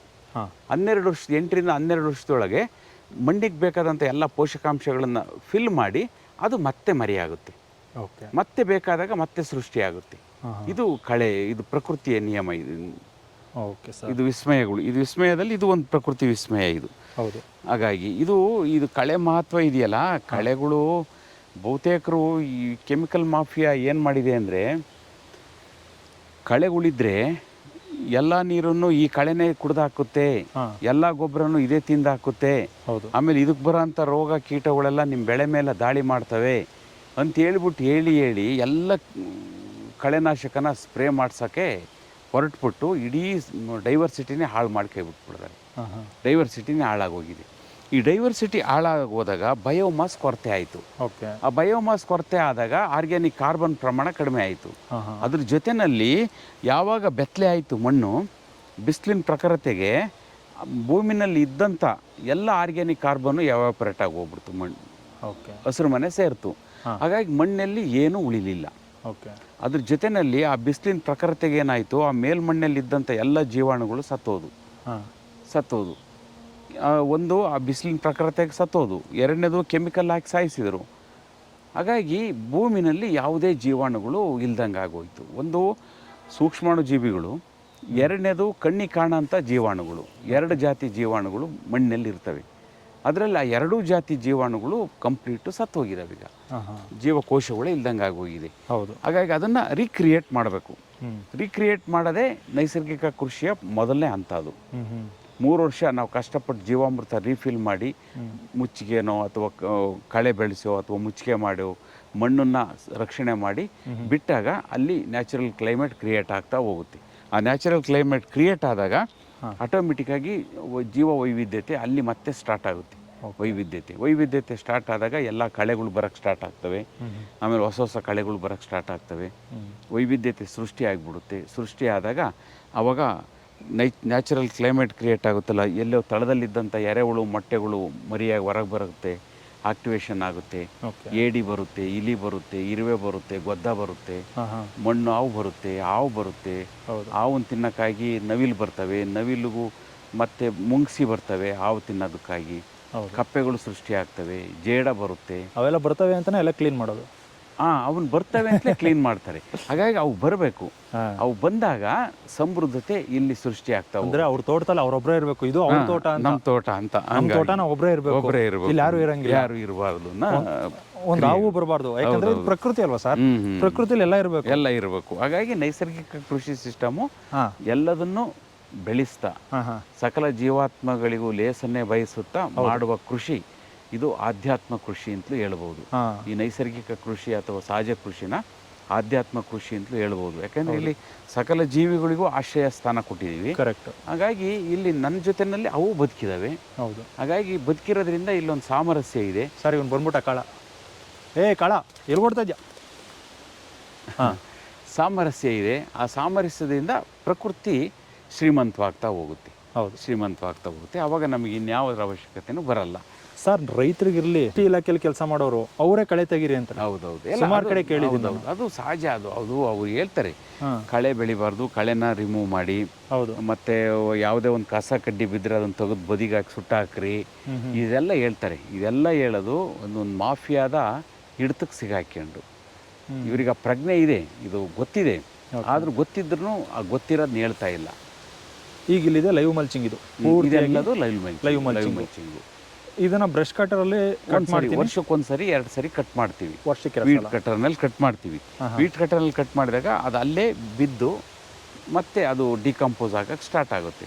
8ರಿಂದ 12 ವರ್ಷದೊಳಗೆ ಮಣ್ಣಿಗೆ ಬೇಕಾದಂಥ ಎಲ್ಲ ಪೋಷಕಾಂಶಗಳನ್ನು ಫಿಲ್ ಮಾಡಿ ಅದು ಮತ್ತೆ ಮರಿಯಾಗುತ್ತೆ. ಮತ್ತೆ ಬೇಕಾದಾಗ ಮತ್ತೆ ಸೃಷ್ಟಿಯಾಗುತ್ತೆ. ಇದು ಕಳೆ, ಇದು ಪ್ರಕೃತಿಯ ನಿಯಮ. ಇದು ವಿಸ್ಮಯಗಳು, ಇದು ವಿಸ್ಮಯದಲ್ಲಿ ಇದು ಒಂದು ಪ್ರಕೃತಿ ವಿಸ್ಮಯ ಇದು. ಹಾಗಾಗಿ ಇದು ಕಳೆ ಮಹತ್ವ ಇದೆಯಲ್ಲ, ಕಳೆಗಳು ಬಹುತೇಕರು ಈ ಕೆಮಿಕಲ್ ಮಾಫಿಯಾ ಏನು ಮಾಡಿದೆ ಅಂದರೆ, ಕಳೆಗಳಿದ್ರೆ ಎಲ್ಲ ನೀರನ್ನು ಈ ಕಳೆನೇ ಕುಡ್ದು ಹಾಕುತ್ತೆ, ಎಲ್ಲ ಗೊಬ್ಬರನು ಇದೇ ತಿಂದು ಹಾಕುತ್ತೆ, ಆಮೇಲೆ ಇದಕ್ಕೆ ಬರೋಂಥ ರೋಗ ಕೀಟಗಳೆಲ್ಲ ನಿಮ್ಮ ಬೆಳೆ ಮೇಲೆ ದಾಳಿ ಮಾಡ್ತವೆ ಅಂತ ಹೇಳ್ಬಿಟ್ಟು ಹೇಳಿ ಎಲ್ಲ ಕಳೆನಾಶಕನ ಸ್ಪ್ರೇ ಮಾಡ್ಸೋಕ್ಕೆ ಹೊರಟ್ಬಿಟ್ಟು ಇಡೀ ಡೈವರ್ಸಿಟಿನೇ ಹಾಳು ಮಾಡ್ಕೊಬಿಟ್ಬಿಡ್ತಾರೆ. ಡೈವರ್ಸಿಟಿನೇ ಹಾಳಾಗೋಗಿದೆ. ಈ ಡೈವರ್ಸಿಟಿ ಹಾಳಾಗೋದಾಗ ಬಯೋಮಾಸ್ ಕೊರತೆ ಆಯಿತು. ಆ ಬಯೋಮಾಸ್ ಕೊರತೆ ಆದಾಗ ಆರ್ಗ್ಯಾನಿಕ್ ಕಾರ್ಬನ್ ಪ್ರಮಾಣ ಕಡಿಮೆ ಆಯಿತು. ಅದ್ರ ಜೊತೆಯಲ್ಲಿ ಯಾವಾಗ ಬೆತ್ತಲೆ ಆಯಿತು ಮಣ್ಣು, ಬಿಸಿಲಿನ ಪ್ರಖರತೆಗೆ ಭೂಮಿನಲ್ಲಿ ಇದ್ದಂಥ ಎಲ್ಲ ಆರ್ಗ್ಯಾನಿಕ್ ಕಾರ್ಬನ್ನು ಎವಾಪರೇಟ್ ಆಗಿ ಹೋಗ್ಬಿಡ್ತು, ಮಣ್ಣು ಹಸಿರು ಮನೆ ಸೇರ್ತು. ಹಾಗಾಗಿ ಮಣ್ಣಲ್ಲಿ ಏನೂ ಉಳಿಲಿಲ್ಲ. ಅದ್ರ ಜೊತೆಯಲ್ಲಿ ಆ ಬಿಸಿಲಿನ ಪ್ರಖರತೆಗೆ ಏನಾಯಿತು, ಆ ಮೇಲ್ಮಣ್ಣಲ್ಲಿ ಇದ್ದಂಥ ಎಲ್ಲ ಜೀವಾಣುಗಳು ಸತ್ತೋದು. ಒಂದು ಆ ಬಿಸಿಲಿನ ಪ್ರಖರತೆಗೆ ಸತ್ತೋದು, ಎರಡನೇದು ಕೆಮಿಕಲ್ ಹಾಕಿ ಸಾಯಿಸಿದರು. ಹಾಗಾಗಿ ಭೂಮಿನಲ್ಲಿ ಯಾವುದೇ ಜೀವಾಣುಗಳು ಇಲ್ದಂಗೆ ಆಗೋಯ್ತು. ಒಂದು ಸೂಕ್ಷ್ಮಾಣು ಜೀವಿಗಳು, ಎರಡನೇದು ಕಣ್ಣಿಗೆ ಕಾಣೋಂಥ ಜೀವಾಣುಗಳು, 2 ಜಾತಿ ಜೀವಾಣುಗಳು ಮಣ್ಣಿನಲ್ಲಿ ಇರ್ತವೆ. ಅದರಲ್ಲಿ ಆ 2 ಜಾತಿ ಜೀವಾಣುಗಳು ಕಂಪ್ಲೀಟು ಸತ್ತೋಗಿದ್ದಾವೆ. ಈಗ ಜೀವಕೋಶಗಳೇ ಇಲ್ದಂಗೆ ಆಗೋಗಿದೆ. ಹೌದು. ಹಾಗಾಗಿ ಅದನ್ನು ರೀಕ್ರಿಯೇಟ್ ಮಾಡಬೇಕು. ರೀಕ್ರಿಯೇಟ್ ಮಾಡೋದೇ ನೈಸರ್ಗಿಕ ಕೃಷಿಯ ಮೊದಲನೇ ಹಂತ. ಅದು 3 ವರ್ಷ ನಾವು ಕಷ್ಟಪಟ್ಟು ಜೀವಾಮೃತ ರೀಫಿಲ್ ಮಾಡಿ, ಮುಚ್ಚಿಗೆನೋ ಅಥವಾ ಕಳೆ ಬೆಳೆಸೋ ಅಥವಾ ಮುಚ್ಚಿಗೆ ಮಾಡೋ ಮಣ್ಣನ್ನು ರಕ್ಷಣೆ ಮಾಡಿ ಬಿಟ್ಟಾಗ ಅಲ್ಲಿ ನ್ಯಾಚುರಲ್ ಕ್ಲೈಮೇಟ್ ಕ್ರಿಯೇಟ್ ಆಗ್ತಾ ಹೋಗುತ್ತೆ. ಆ ನ್ಯಾಚುರಲ್ ಕ್ಲೈಮೇಟ್ ಕ್ರಿಯೇಟ್ ಆದಾಗ ಆಟೋಮೆಟಿಕ್ಕಾಗಿ ಜೀವ ವೈವಿಧ್ಯತೆ ಅಲ್ಲಿ ಮತ್ತೆ ಸ್ಟಾರ್ಟ್ ಆಗುತ್ತೆ. ವೈವಿಧ್ಯತೆ ಸ್ಟಾರ್ಟ್ ಆದಾಗ ಎಲ್ಲ ಕಳೆಗಳು ಬರೋಕ್ಕೆ ಸ್ಟಾರ್ಟ್ ಆಗ್ತವೆ. ಆಮೇಲೆ ಹೊಸ ಕಳೆಗಳು ಬರೋಕ್ಕೆ ಸ್ಟಾರ್ಟ್ ಆಗ್ತವೆ. ವೈವಿಧ್ಯತೆ ಸೃಷ್ಟಿ ಆಗಿಬಿಡುತ್ತೆ. ಸೃಷ್ಟಿ ಆದಾಗ ಆವಾಗ ನ್ಯಾಚುರಲ್ ಕ್ಲೈಮೇಟ್ ಕ್ರಿಯೇಟ್ ಆಗುತ್ತಲ್ಲ, ಎಲ್ಲೋ ತಳದಲ್ಲಿದ್ದಂಥ ಎರೆಹುಳು ಮೊಟ್ಟೆಗಳು ಮರಿಯಾಗಿ ಹೊರಗೆ ಬರುತ್ತೆ, ಆಕ್ಟಿವೇಶನ್ ಆಗುತ್ತೆ. ಏಡಿ ಬರುತ್ತೆ, ಇಲಿ ಬರುತ್ತೆ, ಇರುವೆ ಬರುತ್ತೆ, ಗೊದ್ದ ಬರುತ್ತೆ, ಮಣ್ಣು ಹಾವು ಬರುತ್ತೆ, ಹಾವು ಬರುತ್ತೆ. ಹಾವನ್ನು ತಿನ್ನೋಕ್ಕಾಗಿ ನವಿಲು ಬರ್ತವೆ, ನವಿಲಿಗೂ ಮತ್ತು ಮುಂಗ್ಸಿ ಬರ್ತವೆ ಹಾವು ತಿನ್ನೋದಕ್ಕಾಗಿ. ಕಪ್ಪೆಗಳು ಸೃಷ್ಟಿ ಆಗ್ತವೆ, ಜೇಡ ಬರುತ್ತೆ. ಅವೆಲ್ಲ ಬರ್ತವೆ ಅಂತಲೇ ಎಲ್ಲ ಕ್ಲೀನ್ ಮಾಡೋದು. ಅವನು ಬರ್ತವೆ ಅಂತಲೇ ಕ್ಲೀನ್ ಮಾಡ್ತಾರೆ. ಹಾಗಾಗಿ ಅವು ಬರಬೇಕು. ಅವು ಬಂದಾಗ ಸಮೃದ್ಧತೆ ಇಲ್ಲಿ ಸೃಷ್ಟಿ ಆಗ್ತಾವೆ. ಅಂದ್ರೆ ಅವ್ರ ತೋಟದಲ್ಲಿ ಅವ್ರೊಬ್ಬರೇ ಇರಬೇಕು. ಇದು ಅವ್ರ ತೋಟ, ನಮ್ಮ ತೋಟ ಅಂತ. ನಮ್ಮ ತೋಟ ನಾವು ಒಬ್ಬರೇ ಇರಬೇಕು, ಇಲ್ಲಿ ಯಾರು ಇರಂಗಿಲ್ಲ, ಯಾರು ಇರಬಾರ್ದು, ಒಂದು ಹಾವು ಬರಬಾರ್ದು. ಯಾಕಂದ್ರೆ ಇದು ಪ್ರಕೃತಿ ಅಲ್ವಾ ಸರ್, ಪ್ರಕೃತಿಯಲ್ಲಿ ಎಲ್ಲ ಇರಬೇಕು. ಹಾಗಾಗಿ ನೈಸರ್ಗಿಕ ಕೃಷಿ ಸಿಸ್ಟಮು ಎಲ್ಲದನ್ನು ಬೆಳೆಸ್ತಾ ಸಕಲ ಜೀವಾತ್ಮಗಳಿಗೂ ಲೇಸನ್ನೇ ಬಯಸುತ್ತಾ ಮಾಡುವ ಕೃಷಿ ಇದು ಆಧ್ಯಾತ್ಮ ಕೃಷಿ ಅಂತಲೂ ಹೇಳ್ಬೋದು. ಈ ನೈಸರ್ಗಿಕ ಕೃಷಿ ಅಥವಾ ಸಹಜ ಕೃಷಿನ ಆಧ್ಯಾತ್ಮ ಕೃಷಿ ಅಂತಲೂ ಹೇಳ್ಬೋದು. ಯಾಕಂದರೆ ಇಲ್ಲಿ ಸಕಲ ಜೀವಿಗಳಿಗೂ ಆಶ್ರಯ ಸ್ಥಾನ ಕೊಟ್ಟಿದ್ದೀವಿ. ಕರೆಕ್ಟ್. ಹಾಗಾಗಿ ಇಲ್ಲಿ ನನ್ನ ಜೊತೆಯಲ್ಲಿ ಅವು ಬದುಕಿದ್ದಾವೆ. ಹೌದು. ಹಾಗಾಗಿ ಬದುಕಿರೋದ್ರಿಂದ ಇಲ್ಲೊಂದು ಸಾಮರಸ್ಯ ಇದೆ. ಸರ್ ಇವನು ಬಂದ್ಬಿಟ್ಟ ಕಾಳ, ಕಾಳ ಎಲ್ಲಿ ಕೊಡ್ತಾ ಇದ್ಯಾ? ಸಾಮರಸ್ಯ ಇದೆ. ಆ ಸಾಮರಸ್ಯದಿಂದ ಪ್ರಕೃತಿ ಶ್ರೀಮಂತವಾಗ್ತಾ ಹೋಗುತ್ತೆ. ಹೌದು, ಶ್ರೀಮಂತವಾಗ್ತಾ ಹೋಗುತ್ತೆ. ಆವಾಗ ನಮಗೆ ಇನ್ಯಾವುದರ ಅವಶ್ಯಕತೆನೂ ಬರಲ್ಲ. ಸರ್ ರೈತರಿಗಿರಲಿ, ಇಲಾಖೆಯಲ್ಲಿ ಕೆಲಸ ಮಾಡೋರು ಅವರೇ ಕಳೆ ತೆಗೀರಿ ಅಂತ. ಹೌದೌದು, ಸುಮಾರು ಕಡೆ ಕೇಳಿದ್ದೀನಿ. ಅದು ಸಹಜ. ಅವ್ರು ಹೇಳ್ತಾರೆ ಕಳೆ ಬೆಳಿಬಾರ್ದು, ಕಳೆನ ರಿಮೂವ್ ಮಾಡಿ. ಹೌದು. ಮತ್ತೆ ಯಾವುದೇ ಒಂದು ಕಸ ಕಡ್ಡಿ ಬಿದ್ದರೆ ಅದನ್ನು ತೆಗೆದು ಬದಿಗೆ ಹಾಕಿ ಸುಟ್ಟಾಕ್ರಿ, ಇದೆಲ್ಲ ಹೇಳ್ತಾರೆ. ಇದೆಲ್ಲ ಹೇಳೋದು ಒಂದೊಂದು ಮಾಫಿಯಾದ ಹಿಡಿತಕ್ಕೆ ಸಿಗಾಕೊಂಡು. ಇವ್ರಿಗೆ ಆ ಪ್ರಜ್ಞೆ ಇದೆ, ಇದು ಗೊತ್ತಿದೆ. ಆದರೂ ಗೊತ್ತಿದ್ರೂ ಆ ಗೊತ್ತಿರೋದನ್ನ ಹೇಳ್ತಾ ಇಲ್ಲ. ಈಗ ಇಲ್ಲಿದೆ ಲೈವ್ ಮಲ್ಚಿಂಗ್. ಇದು ಇದೆಲ್ಲದು ಲೈವ್ ಮಲ್ಚಿಂಗು. ಇದನ್ನ ಬ್ರಷ್ ಕಟರಲ್ಲಿ ಕಟ್ ಮಾಡ್ತೀವಿ. ವರ್ಷಕ್ಕೊಂದ್ಸರಿ 2 ಸರಿ ಕಟ್ ಮಾಡ್ತೀವಿ. ವರ್ಷಕ್ಕೆ ವೀಟ್ ಕಟರ್ನಲ್ಲಿ ಕಟ್ ಮಾಡ್ತೀವಿ. ವೀಟ್ ಕಟರ್ನಲ್ಲಿ ಕಟ್ ಮಾಡಿದಾಗ ಅದು ಅಲ್ಲೇ ಬಿದ್ದು ಮತ್ತೆ ಅದು ಡಿಕಂಪೋಸ್ ಆಗಕ್ಕೆ ಸ್ಟಾರ್ಟ್ ಆಗುತ್ತೆ.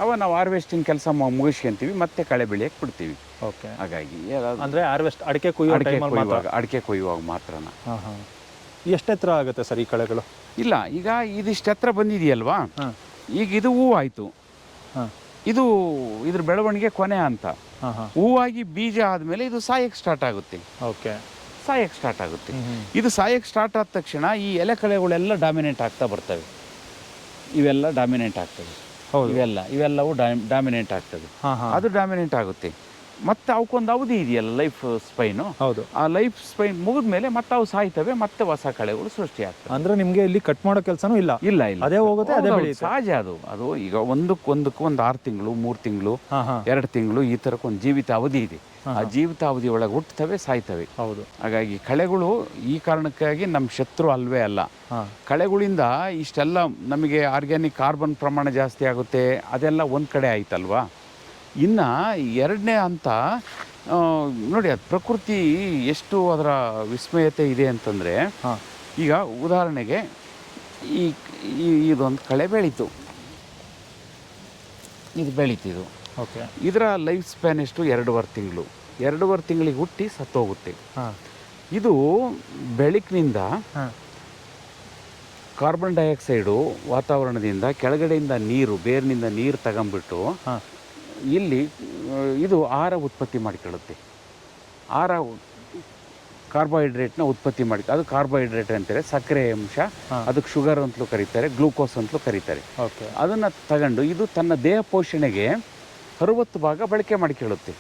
ಅವಾಗ ನಾವು ಹಾರ್ವೆಸ್ಟಿಂಗ್ ಕೆಲಸ ಮುಗಿಸ್ಕೊಂತೀವಿ, ಮತ್ತೆ ಕಳೆ ಬೆಳೆಯಕ್ಕೆ ಬಿಡ್ತೀವಿ. ಓಕೆ. ಹಾಗಾಗಿ ಅಂದರೆ ಹಾರ್ವೆಸ್ಟ್ ಅಡಿಕೆ ಕೊಯ್ಯುವಾಗ ಮಾತ್ರನ. ಎಷ್ಟು ಎತ್ತರ ಆಗುತ್ತೆ ಸರ್ ಈ ಕಳೆಗಳು? ಇಲ್ಲ, ಈಗ ಇದಿಷ್ಟು ಎತ್ತರ ಬಂದಿದೆಯಲ್ವಾ, ಈಗ ಇದು ಹೂವು ಆಯಿತು. ಇದು ಇದ್ರ ಬೆಳವಣಿಗೆ ಕೊನೆ ಅಂತ. ಹೂವಾಗಿ ಬೀಜ ಆದಮೇಲೆ ಇದು ಸಾಯಕ್ಕೆ ಸ್ಟಾರ್ಟ್ ಆಗುತ್ತೆ. ಓಕೆ. ಸಾಯಕ್ಕೆ ಸ್ಟಾರ್ಟ್ ಆಗುತ್ತೆ. ಇದು ಸಾಯಕ್ಕೆ ಸ್ಟಾರ್ಟ್ ಆದ ತಕ್ಷಣ ಈ ಎಲೆ ಕಳೆಗಳೆಲ್ಲ ಡಾಮಿನೇಟ್ ಆಗ್ತಾ ಬರ್ತವೆ. ಇವೆಲ್ಲ ಡಾಮಿನೇಟ್ ಆಗ್ತವೆ. ಇವೆಲ್ಲವೂ ಡಾಮಿನೇಟ್ ಆಗ್ತವೆ. ಅದು ಡಾಮಿನೇಟ್ ಆಗುತ್ತೆ. ಮತ್ತೆ ಅವಕ್ಕೊಂದು ಅವಧಿ ಇದೆಯಲ್ಲ, ಲೈಫ್ ಸ್ಪೈನು. ಹೌದು. ಆ ಲೈಫ್ ಸ್ಪೈನ್ ಮುಗಿದ ಮೇಲೆ ಮತ್ತೆ ಅವು ಸಾಯ್ತವೆ, ಮತ್ತೆ ಹೊಸ ಕಳೆಗಳು ಸೃಷ್ಟಿ ಆಗ್ತವೆ. ಅಂದ್ರೆ ನಿಮಗೆ ಇಲ್ಲಿ ಕಟ್ ಮಾಡೋ ಕೆಲಸನೂ ಇಲ್ಲ. ಅದೇ ಹೋಗುತ್ತೆ, ಅದೇ ಬೆಳೆಯುತ್ತೆ. ಸಹಜ. ಅದು ಈಗ ಒಂದಕ್ಕೂ ಒಂದು 6 ತಿಂಗಳು, 3 ತಿಂಗಳು, 2 ತಿಂಗಳು ಈ ಥರಕ್ಕೊಂದು ಜೀವಿತ ಅವಧಿ ಇದೆ. ಆ ಜೀವಿತ ಅವಧಿ ಒಳಗೆ ಹುಟ್ಟುತ್ತವೆ, ಸಾಯ್ತವೆ. ಹೌದು. ಹಾಗಾಗಿ ಕಳೆಗಳು ಈ ಕಾರಣಕ್ಕಾಗಿ ನಮ್ಮ ಶತ್ರು ಅಲ್ವೇ ಅಲ್ಲ. ಕಳೆಗಳಿಂದ ಇಷ್ಟೆಲ್ಲ ನಮಗೆ ಆರ್ಗ್ಯಾನಿಕ್ ಕಾರ್ಬನ್ ಪ್ರಮಾಣ ಜಾಸ್ತಿ ಆಗುತ್ತೆ, ಅದೆಲ್ಲ ಒಂದು ಕಡೆ ಆಯ್ತಲ್ವಾ. ಇನ್ನು 2ನೇ ಹಂತ ನೋಡಿ, ಅದು ಪ್ರಕೃತಿ ಎಷ್ಟು ಅದರ ವಿಸ್ಮಯತೆ ಇದೆ ಅಂತಂದರೆ, ಈಗ ಉದಾಹರಣೆಗೆ ಇದೊಂದು ಕಳೆ ಬೆಳೀತು, ಇದು ಬೆಳೀತಿದ್ದು. ಓಕೆ. ಇದರ ಲೈಫ್ ಸ್ಪ್ಯಾನ್ ಎಷ್ಟು? 2.5 ತಿಂಗಳು. 2.5 ತಿಂಗಳಿಗೆ ಹುಟ್ಟಿ ಸತ್ತೋಗುತ್ತೆ. ಇದು ಬೆಳಕಿನಿಂದ ಕಾರ್ಬನ್ ಡೈಆಕ್ಸೈಡು ವಾತಾವರಣದಿಂದ ಕೆಳಗಡೆಯಿಂದ ನೀರು, ಬೇರಿನಿಂದ ನೀರು ತಗೊಂಬಿಟ್ಟು ಇಲ್ಲಿ ಇದು ಆಹಾರ ಉತ್ಪತ್ತಿ ಮಾಡಿಕೊಳ್ಳುತ್ತೆ. ಆಹಾರ ಕಾರ್ಬೋಹೈಡ್ರೇಟ್ನ ಉತ್ಪತ್ತಿ ಮಾಡಿ, ಅದು ಕಾರ್ಬೋಹೈಡ್ರೇಟ್ ಅಂತಾರೆ, ಸಕ್ಕರೆ ಅಂಶ, ಅದಕ್ಕೆ ಶುಗರ್ ಅಂತಲೂ ಕರೀತಾರೆ, ಗ್ಲೂಕೋಸ್ ಅಂತಲೂ ಕರೀತಾರೆ. ಅದನ್ನು ತಗೊಂಡು ಇದು ತನ್ನ ದೇಹ ಪೋಷಣೆಗೆ 60 ಭಾಗ ಬಳಕೆ ಮಾಡಿಕೊಳ್ಳುತ್ತೆ.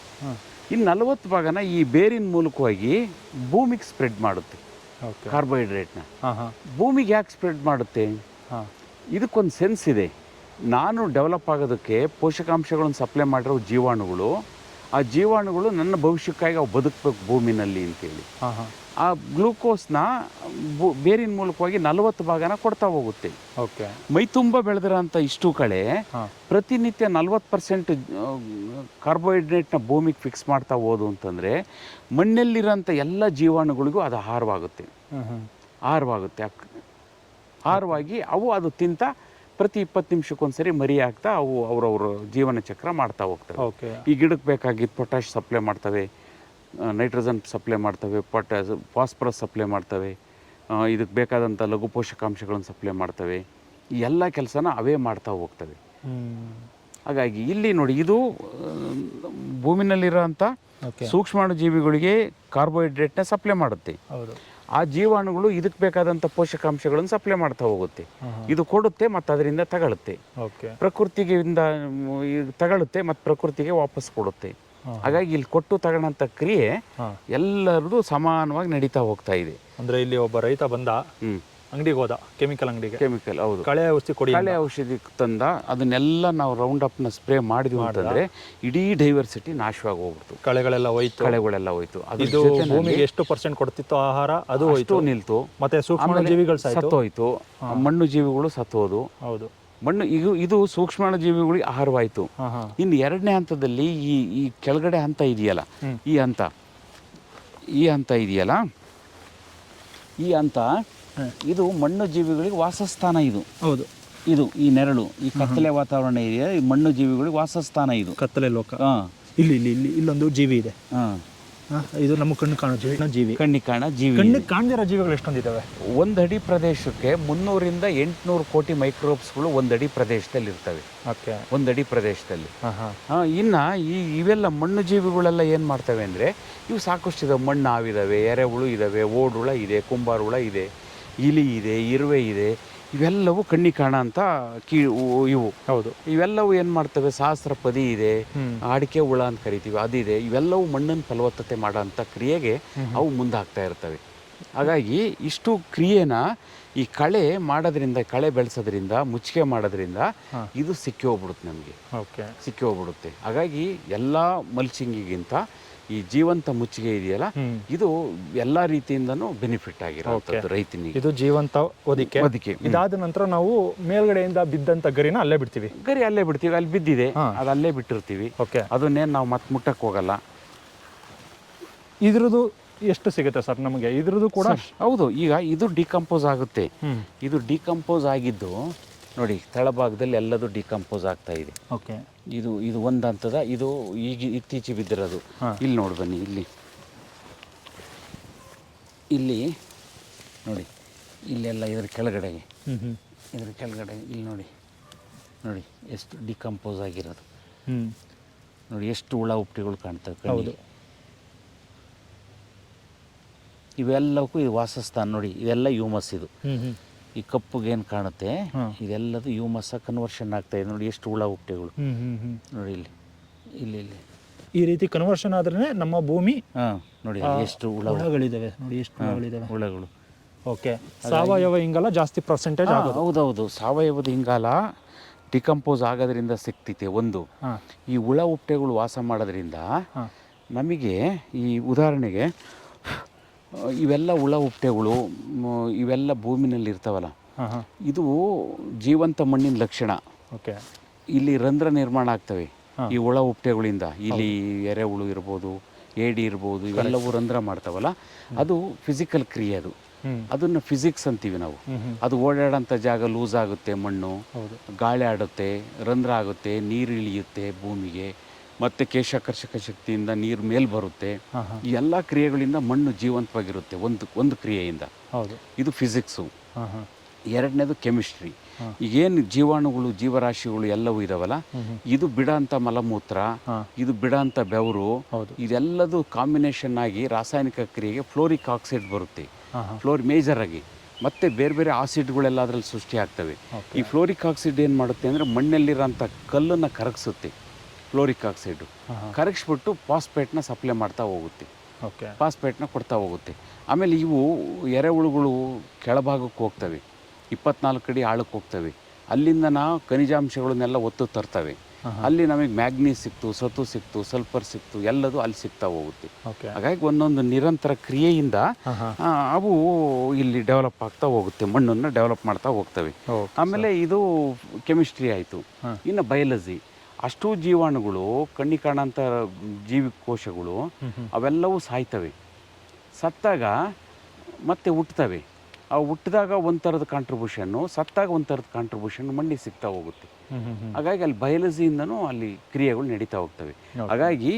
ಇನ್ನು 40 ಭಾಗನ ಈ ಬೇರಿನ ಮೂಲಕವಾಗಿ ಭೂಮಿಗೆ ಸ್ಪ್ರೆಡ್ ಮಾಡುತ್ತೆ. ಕಾರ್ಬೋಹೈಡ್ರೇಟ್ನ ಭೂಮಿಗೆ ಯಾಕೆ ಸ್ಪ್ರೆಡ್ ಮಾಡುತ್ತೆ? ಇದಕ್ಕೊಂದು ಸೆನ್ಸ್ ಇದೆ. ನಾನು ಡೆವಲಪ್ ಆಗೋದಕ್ಕೆ ಪೋಷಕಾಂಶಗಳನ್ನು ಸಪ್ಲೈ ಮಾಡಿರೋ ಜೀವಾಣುಗಳು, ಆ ಜೀವಾಣುಗಳು ನನ್ನ ಭವಿಷ್ಯಕ್ಕಾಗಿ ಅವು ಬದುಕಬೇಕು ಭೂಮಿನಲ್ಲಿ ಅಂತೇಳಿ ಆ ಗ್ಲೂಕೋಸ್ನ ಬೇರಿನ ಮೂಲಕವಾಗಿ 40 ಭಾಗನ ಕೊಡ್ತಾ ಹೋಗುತ್ತೆ. ಓಕೆ. ಮೈ ತುಂಬ ಬೆಳೆದಿರೋಂಥ ಇಷ್ಟು ಕಳೆ ಪ್ರತಿನಿತ್ಯ 40% ಕಾರ್ಬೋಹೈಡ್ರೇಟ್ನ ಭೂಮಿಗೆ ಫಿಕ್ಸ್ ಮಾಡ್ತಾ ಹೋದು ಅಂತಂದರೆ ಮಣ್ಣಲ್ಲಿರೋಂಥ ಎಲ್ಲ ಜೀವಾಣುಗಳಿಗೂ ಅದು ಆಹಾರವಾಗುತ್ತೆ. ಆಹಾರವಾಗಿ ಅವು ಅದು ತಿಂತ ಪ್ರತಿ 20 ನಿಮಿಷಕ್ಕೊಂದ್ಸರಿ ಮರಿ ಆಗ್ತಾ ಅವು ಅವ್ರವ್ರ ಜೀವನ ಚಕ್ರ ಮಾಡ್ತಾ ಹೋಗ್ತವೆ. ಈ ಗಿಡಕ್ಕೆ ಬೇಕಾಗಿದ್ದು ಪೊಟ್ಯಾಶ್ ಸಪ್ಲೈ ಮಾಡ್ತವೆ, ನೈಟ್ರೋಜನ್ ಸಪ್ಲೈ ಮಾಡ್ತವೆ, ಫಾಸ್ಫರಸ್ ಸಪ್ಲೈ ಮಾಡ್ತವೆ, ಇದಕ್ಕೆ ಬೇಕಾದಂಥ ಲಘು ಪೋಷಕಾಂಶಗಳನ್ನು ಸಪ್ಲೈ ಮಾಡ್ತವೆ. ಈ ಎಲ್ಲ ಕೆಲಸನ ಅವೇ ಮಾಡ್ತಾ ಹೋಗ್ತವೆ. ಹಾಗಾಗಿ ಇಲ್ಲಿ ನೋಡಿ, ಇದು ಭೂಮಿನಲ್ಲಿರೋಂಥ ಸೂಕ್ಷ್ಮಾಣು ಜೀವಿಗಳಿಗೆ ಕಾರ್ಬೋಹೈಡ್ರೇಟ್ನ ಸಪ್ಲೈ ಮಾಡುತ್ತೆ. ಆ ಜೀವಾಣುಗಳು ಇದಕ್ಕೆ ಬೇಕಾದಂಥ ಪೋಷಕಾಂಶಗಳನ್ನು ಸಪ್ಲೈ ಮಾಡ್ತಾ ಹೋಗುತ್ತೆ. ಇದು ಕೊಡುತ್ತೆ ಮತ್ತು ಅದರಿಂದ ತಗೊಳುತ್ತೆ. ಪ್ರಕೃತಿಗೆ ತಗೊಳುತ್ತೆ ಮತ್ತು ಪ್ರಕೃತಿಗೆ ವಾಪಸ್ ಕೊಡುತ್ತೆ. ಹಾಗಾಗಿ ಇಲ್ಲಿ ಕೊಟ್ಟು ತಗೊಳ್ಳೋಂಥ ಕ್ರಿಯೆ ಎಲ್ಲರದು ಸಮಾನವಾಗಿ ನಡೀತಾ ಹೋಗ್ತಾ ಇದೆ. ಅಂದ್ರೆ ಇಲ್ಲಿ ಒಬ್ಬ ರೈತ ಬಂದ, ಅಂಗಡಿಗೆ ಹೋದ, ಕೆಮಿಕಲ್ ಹೌದು, ಕಳೆ ಔಷಧಿ ತಂದ, ಅದನ್ನೆಲ್ಲ ನಾವು ರೌಂಡ್ ಅಪ್ನ ಸ್ಪ್ರೇ ಮಾಡಿದ್ವಿ ಅಂತಂದ್ರೆ ಇಡೀ ಡೈವರ್ಸಿಟಿ ನಾಶವಾಗಿ ಹೋಗ್ಬಿಡ್ತು. ಕಳೆಗಳೆಲ್ಲ ಹೋಯ್ತು. ಅದು ಭೂಮಿಗೆ ಎಷ್ಟು % ಕೊಡ್ತಿತ್ತು ಆಹಾರ, ಅದು ನಿಲ್ತು. ಮತ್ತೆ ಸೂಕ್ಷ್ಮ ಜೀವಿಗಳು ಸತ್ತೋಯ್ತು, ಮಣ್ಣು ಜೀವಿಗಳು ಸತ್ತೋದು. ಹೌದು, ಮಣ್ಣು ಇದು ಸೂಕ್ಷ್ಮಾಣು ಜೀವಿಗಳಿಗೆ ಆಹಾರವಾಯಿತು. ಇನ್ನು ಎರಡನೇ ಹಂತದಲ್ಲಿ ಈ ಕೆಳಗಡೆ ಹಂತ ಇದೆಯಲ್ಲ, ಈ ಹಂತ ಇದೆಯಲ್ಲ, ಇದು ಮಣ್ಣು ಜೀವಿಗಳಿಗೆ ವಾಸಸ್ಥಾನ. ಇದು ಈ ನೆರಳು, ಈ ಕತ್ತಲೆ ವಾತಾವರಣ ಇದೆಯಾ, ಈ ಮಣ್ಣು ಜೀವಿಗಳಿಗೆ ವಾಸಸ್ಥಾನ. ಇದು ಕತ್ತಲೆ ಲೋಕ. ಇಲ್ಲೊಂದು ಜೀವಿ ಇದೆ. ಇದು ನಮ್ಮ ಕಣ್ಣಿಗೆ ಕಾಣದಿರೋ ಜೀವಿಗಳು ಎಷ್ಟೊಂದಿದ್ದಾವೆ? 1 ಅಡಿ ಪ್ರದೇಶಕ್ಕೆ 300ರಿಂದ 800 ಕೋಟಿ ಮೈಕ್ರೋಬ್ಸ್ಗಳು 1 ಅಡಿ ಪ್ರದೇಶದಲ್ಲಿ ಇರ್ತವೆ. 1 ಅಡಿ ಪ್ರದೇಶದಲ್ಲಿ. ಇನ್ನು ಇವೆಲ್ಲ ಮಣ್ಣು ಜೀವಿಗಳೆಲ್ಲ ಏನು ಮಾಡ್ತವೆ ಅಂದರೆ, ಇವು ಸಾಕಷ್ಟು ಇದಾವೆ. ಮಣ್ಣು ಹಾವಿದಾವೆ, ಎರೆಹುಳು ಇದ್ದಾವೆ, ಓಡುಳ ಇದೆ, ಕುಂಬಾರ ಹುಳ ಇದೆ, ಇಲಿ ಇದೆ, ಇರುವೆ ಇದೆ. ಇವೆಲ್ಲವೂ ಕಣ್ಣಿಗೆ ಕಾಣ ಅಂತ ಇವು. ಹೌದು. ಇವೆಲ್ಲವೂ ಏನು ಮಾಡ್ತವೆ, ಸಹಸ್ರಪದಿ ಇದೆ, ಅಡಿಕೆ ಹುಳ ಅಂತ ಕರಿತೀವಿ, ಅದಿದೆ. ಇವೆಲ್ಲವೂ ಮಣ್ಣನ್ನು ಫಲವತ್ತತೆ ಮಾಡೋಂಥ ಕ್ರಿಯೆಗೆ ಅವು ಮುಂದಾಗ್ತಾ ಇರ್ತವೆ. ಹಾಗಾಗಿ ಇಷ್ಟು ಕ್ರಿಯೆನ ಈ ಕಳೆ ಮಾಡೋದ್ರಿಂದ, ಕಳೆ ಬೆಳೆಸೋದ್ರಿಂದ, ಮುಚ್ಚಿಗೆ ಮಾಡೋದ್ರಿಂದ ಇದು ಸಿಕ್ಕಿ ಹೋಗ್ಬಿಡುತ್ತೆ. ಹಾಗಾಗಿ ಎಲ್ಲ ಮಲ್ಚಿಂಗಿಗಿಂತ ಈ ಜೀವಂತ ಮುಚ್ಚಿಗೆ ಇದೆಯಲ್ಲ, ಇದು ಎಲ್ಲಾ ರೀತಿಯಿಂದನೂ ಬೆನಿಫಿಟ್ ಆಗಿರೋದು ರೈತನಿಗೆ. ಇದು ಜೀವಂತ ಹೊದಿಕೆ. ಇದಾದ ನಂತರ ನಾವು ಮೇಲ್ಗಡೆಯಿಂದ ಬಿದ್ದಂತ ಗರಿನ ಅಲ್ಲೇ ಬಿಡ್ತೀವಿ. ಅಲ್ಲಿ ಬಿದ್ದಿದೆ, ಅದು ಅಲ್ಲೇ ಬಿಟ್ಟಿರ್ತೀವಿ. ಅದನ್ನೇನು ನಾವು ಮತ್ತೆ ಮುಟ್ಟಕ್ಕೆ ಹೋಗಲ್ಲ. ಇದ್ರದ್ದು ಎಷ್ಟು ಸಿಗುತ್ತೆ ಸರ್ ನಮಗೆ? ಇದ್ರದ್ದು ಕೂಡ ಹೌದು. ಈಗ ಇದು ಡಿಕಂಪೋಸ್ ಆಗುತ್ತೆ. ಇದು ಡಿಕಂಪೋಸ್ ಆಗಿದ್ದು ನೋಡಿ, ತಳಭಾಗದಲ್ಲಿ ಎಲ್ಲದೂ ಡಿಕಂಪೋಸ್ ಆಗ್ತಾ ಇದೆ. ಇದು ಒಂದು ಹಂತದ, ಇದು ಈಗ ಇತ್ತೀಚೆಗೆ ಬಿದ್ದಿರೋದು. ಇಲ್ಲಿ ನೋಡಿ ಬನ್ನಿ, ಇಲ್ಲಿ ನೋಡಿ, ಇಲ್ಲೆಲ್ಲ ಇದ್ರ ಕೆಳಗಡೆಗೆ ಇಲ್ಲಿ ನೋಡಿ ಎಷ್ಟು ಡಿಕಂಪೋಸ್ ಆಗಿರೋದು. ನೋಡಿ ಎಷ್ಟು ಹುಳ ಉಪ್ಟಿಗಳು ಕಾಣ್ತವೆ. ಇವೆಲ್ಲಕ್ಕೂ ಇದು ವಾಸಸ್ಥಾನ. ನೋಡಿ, ಇದೆಲ್ಲ ಹ್ಯೂಮಸ್. ಇದು ಈ ಕಪ್ಪುಗೇನು ಕಾಣುತ್ತೆ, ಇದೆಲ್ಲದು ಹ್ಯೂಮಸ್ ಕನ್ವರ್ಷನ್ ಆಗ್ತಾ ಇದೆ. ನೋಡಿ ಎಷ್ಟು ಹುಳ ಉಪ್ಟೆಗಳು. ನೋಡಿ ಇಲ್ಲಿ ಈ ರೀತಿ ಕನ್ವರ್ಷನ್ ಆದ್ರೆ ನಮ್ಮ ಭೂಮಿ ನೋಡಿ ಎಷ್ಟು ಹುಳಗಳಿದಾವೆ. ನೋಡಿ ಎಷ್ಟು ಹುಳಗಳು. ಓಕೆ. ಸಾವಯವ ಇಂಗಾಲ ಜಾಸ್ತಿ ಪರ್ಸೆಂಟೇಜ್ ಆಗೋದು. ಹೌದೌದು. ಸಾವಯವದ ಇಂಗಾಲ ಡಿಕಂಪೋಸ್ ಆಗೋದ್ರಿಂದ ಸಿಗ್ತೈತೆ. ಒಂದು, ಈ ಹುಳ ಉಪ್ಟೆಗಳು ವಾಸ ಮಾಡೋದ್ರಿಂದ ನಮಗೆ, ಈ ಉದಾಹರಣೆಗೆ ಇವೆಲ್ಲ ಹುಳ ಉಪ್ಟೆಗಳು ಇವೆಲ್ಲ ಭೂಮಿನಲ್ಲಿ ಇರ್ತಾವಲ್ಲ, ಇದು ಜೀವಂತ ಮಣ್ಣಿನ ಲಕ್ಷಣ. ಇಲ್ಲಿ ರಂಧ್ರ ನಿರ್ಮಾಣ ಆಗ್ತವೆ ಈ ಹುಳ ಉಪ್ಟೆಗಳಿಂದ. ಇಲ್ಲಿ ಎರೆಹುಳು ಇರ್ಬೋದು, ಏಡಿ ಇರ್ಬೋದು, ಇವೆಲ್ಲವೂ ರಂಧ್ರ ಮಾಡ್ತಾವಲ್ಲ, ಅದು ಫಿಸಿಕಲ್ ಕ್ರಿಯೆ. ಅದನ್ನು ಫಿಸಿಕ್ಸ್ ಅಂತೀವಿ ನಾವು. ಅದು ಓಡಾಡೋಂಥ ಜಾಗ ಲೂಸ್ ಆಗುತ್ತೆ, ಮಣ್ಣು ಗಾಳಿ ಆಡುತ್ತೆ, ರಂಧ್ರ ಆಗುತ್ತೆ, ನೀರು ಇಳಿಯುತ್ತೆ ಭೂಮಿಗೆ, ಮತ್ತು ಕೇಶಾಕರ್ಷಕ ಶಕ್ತಿಯಿಂದ ನೀರು ಮೇಲ್ ಬರುತ್ತೆ. ಈ ಎಲ್ಲ ಕ್ರಿಯೆಗಳಿಂದ ಮಣ್ಣು ಜೀವಂತವಾಗಿರುತ್ತೆ ಒಂದು ಕ್ರಿಯೆಯಿಂದ. ಇದು ಫಿಸಿಕ್ಸು. ಎರಡನೇದು ಕೆಮಿಸ್ಟ್ರಿ. ಈಗೇನು ಜೀವಾಣುಗಳು, ಜೀವರಾಶಿಗಳು ಎಲ್ಲವೂ ಇದಾವಲ್ಲ, ಇದು ಬಿಡೋಂಥ ಮಲಮೂತ್ರ, ಇದು ಬಿಡೋಂಥ ಬೆವರು, ಇದೆಲ್ಲದು ಕಾಂಬಿನೇಷನ್ ಆಗಿ ರಾಸಾಯನಿಕ ಕ್ರಿಯೆಗೆ ಫ್ಲೋರಿಕ್ ಆಕ್ಸೈಡ್ ಬರುತ್ತೆ. ಮೇಜರ್ ಆಗಿ ಮತ್ತೆ ಬೇರೆ ಬೇರೆ ಆಸಿಡ್ಗಳೆಲ್ಲ ಅದರಲ್ಲಿ ಸೃಷ್ಟಿ ಆಗ್ತವೆ. ಈ ಫ್ಲೋರಿಕ್ ಆಕ್ಸೈಡ್ ಏನು ಮಾಡುತ್ತೆ ಅಂದರೆ ಮಣ್ಣಲ್ಲಿರೋಂಥ ಕಲ್ಲನ್ನು ಕರಗಿಸುತ್ತೆ. ಫ್ಲೋರಿಕ್ ಆಕ್ಸೈಡು ಕರಗಿಸ್ಬಿಟ್ಟು ಫಾಸ್ಫೇಟ್ನ ಸಪ್ಲೈ ಮಾಡ್ತಾ ಹೋಗುತ್ತೆ. ಫಾಸ್ಫೇಟ್ನ ಕೊಡ್ತಾ ಹೋಗುತ್ತೆ. ಆಮೇಲೆ ಇವು ಎರೆಹುಳುಗಳು ಕೆಳಭಾಗಕ್ಕೆ ಹೋಗ್ತವೆ, 24 ಅಡಿ ಆಳಕ್ಕೆ ಹೋಗ್ತವೆ. ಅಲ್ಲಿಂದ ನಾವು ಖನಿಜಾಂಶಗಳನ್ನೆಲ್ಲ ಒತ್ತು ತರ್ತವೆ. ಅಲ್ಲಿ ನಮಗೆ ಮ್ಯಾಗ್ನೀಸ್ ಸಿಕ್ತು, ಸತು ಸಿಕ್ತು, ಸಲ್ಫರ್ ಸಿಕ್ತು, ಎಲ್ಲದು ಅಲ್ಲಿ ಸಿಗ್ತಾ ಹೋಗುತ್ತೆ. ಹಾಗಾಗಿ ಒಂದೊಂದು ನಿರಂತರ ಕ್ರಿಯೆಯಿಂದ ಅವು ಇಲ್ಲಿ ಡೆವಲಪ್ ಆಗ್ತಾ ಹೋಗುತ್ತೆ, ಮಣ್ಣನ್ನು ಡೆವಲಪ್ ಮಾಡ್ತಾ ಹೋಗ್ತವೆ. ಆಮೇಲೆ ಇದು ಕೆಮಿಸ್ಟ್ರಿ ಆಯಿತು. ಇನ್ನು ಬಯಾಲಜಿ, ಅಷ್ಟೂ ಜೀವಾಣುಗಳು, ಕಣ್ಣಿ ಕಾಣಂಥ ಜೀವಿಕೋಶಗಳು ಅವೆಲ್ಲವೂ ಸಾಯ್ತವೆ. ಸತ್ತಾಗ ಮತ್ತೆ ಹುಟ್ಟುತ್ತವೆ. ಅವು ಹುಟ್ಟಿದಾಗ ಒಂದು ಥರದ ಕಾಂಟ್ರಿಬ್ಯೂಷನ್ನು, ಸತ್ತಾಗ ಒಂದು ಥರದ ಕಾಂಟ್ರಿಬ್ಯೂಷನ್ ಮಣ್ಣಿಗೆ ಸಿಗ್ತಾ ಹೋಗುತ್ತೆ. ಹಾಗಾಗಿ ಅಲ್ಲಿ ಬಯಾಲಜಿಯಿಂದನೂ ಅಲ್ಲಿ ಕ್ರಿಯೆಗಳು ನಡೀತಾ ಹೋಗ್ತವೆ. ಹಾಗಾಗಿ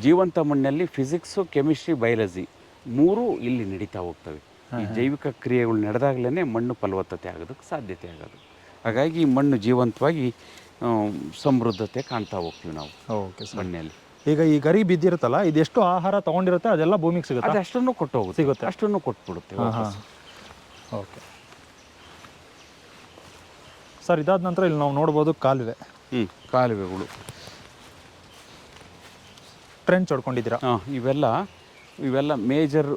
ಜೀವಂತ ಮಣ್ಣಲ್ಲಿ ಫಿಸಿಕ್ಸು, ಕೆಮಿಸ್ಟ್ರಿ, ಬಯಾಲಜಿ ಮೂರೂ ಇಲ್ಲಿ ನಡೀತಾ ಹೋಗ್ತವೆ. ಈ ಜೈವಿಕ ಕ್ರಿಯೆಗಳು ನಡೆದಾಗಲೇ ಮಣ್ಣು ಫಲವತ್ತತೆ ಆಗೋದಕ್ಕೆ ಸಾಧ್ಯತೆ ಆಗೋದು. ಹಾಗಾಗಿ ಮಣ್ಣು ಜೀವಂತವಾಗಿ ಸಮೃದ್ಧತೆ ಕಾಣ್ತಾ ಹೋಗ್ತೀವಿ ನಾವು ಮಣ್ಣಲ್ಲಿ. ಈಗ ಈ ಗರಿ ಬಿದ್ದಿರುತ್ತಲ್ಲ, ಇದೆಷ್ಟು ಆಹಾರ ತೊಗೊಂಡಿರುತ್ತೆ ಅದೆಲ್ಲ ಭೂಮಿಗೆ ಸಿಗುತ್ತೆ? ಅದು ಅಷ್ಟನ್ನು ಕೊಟ್ಟು ಹೋಗುತ್ತೆ, ಸಿಗುತ್ತೆ, ಅಷ್ಟನ್ನು ಕೊಟ್ಬಿಡುತ್ತೆ. ಓಕೆ ಸರ್, ಇದಾದ ನಂತರ ಇಲ್ಲಿ ನಾವು ನೋಡ್ಬೋದು ಕಾಲುವೆ. ಕಾಲುವೆಗಳು, ಟ್ರೆಂಚ್ ಹೊಡ್ಕೊಂಡಿದ್ದೀರಾ? ಇವೆಲ್ಲ ಮೇಜರ್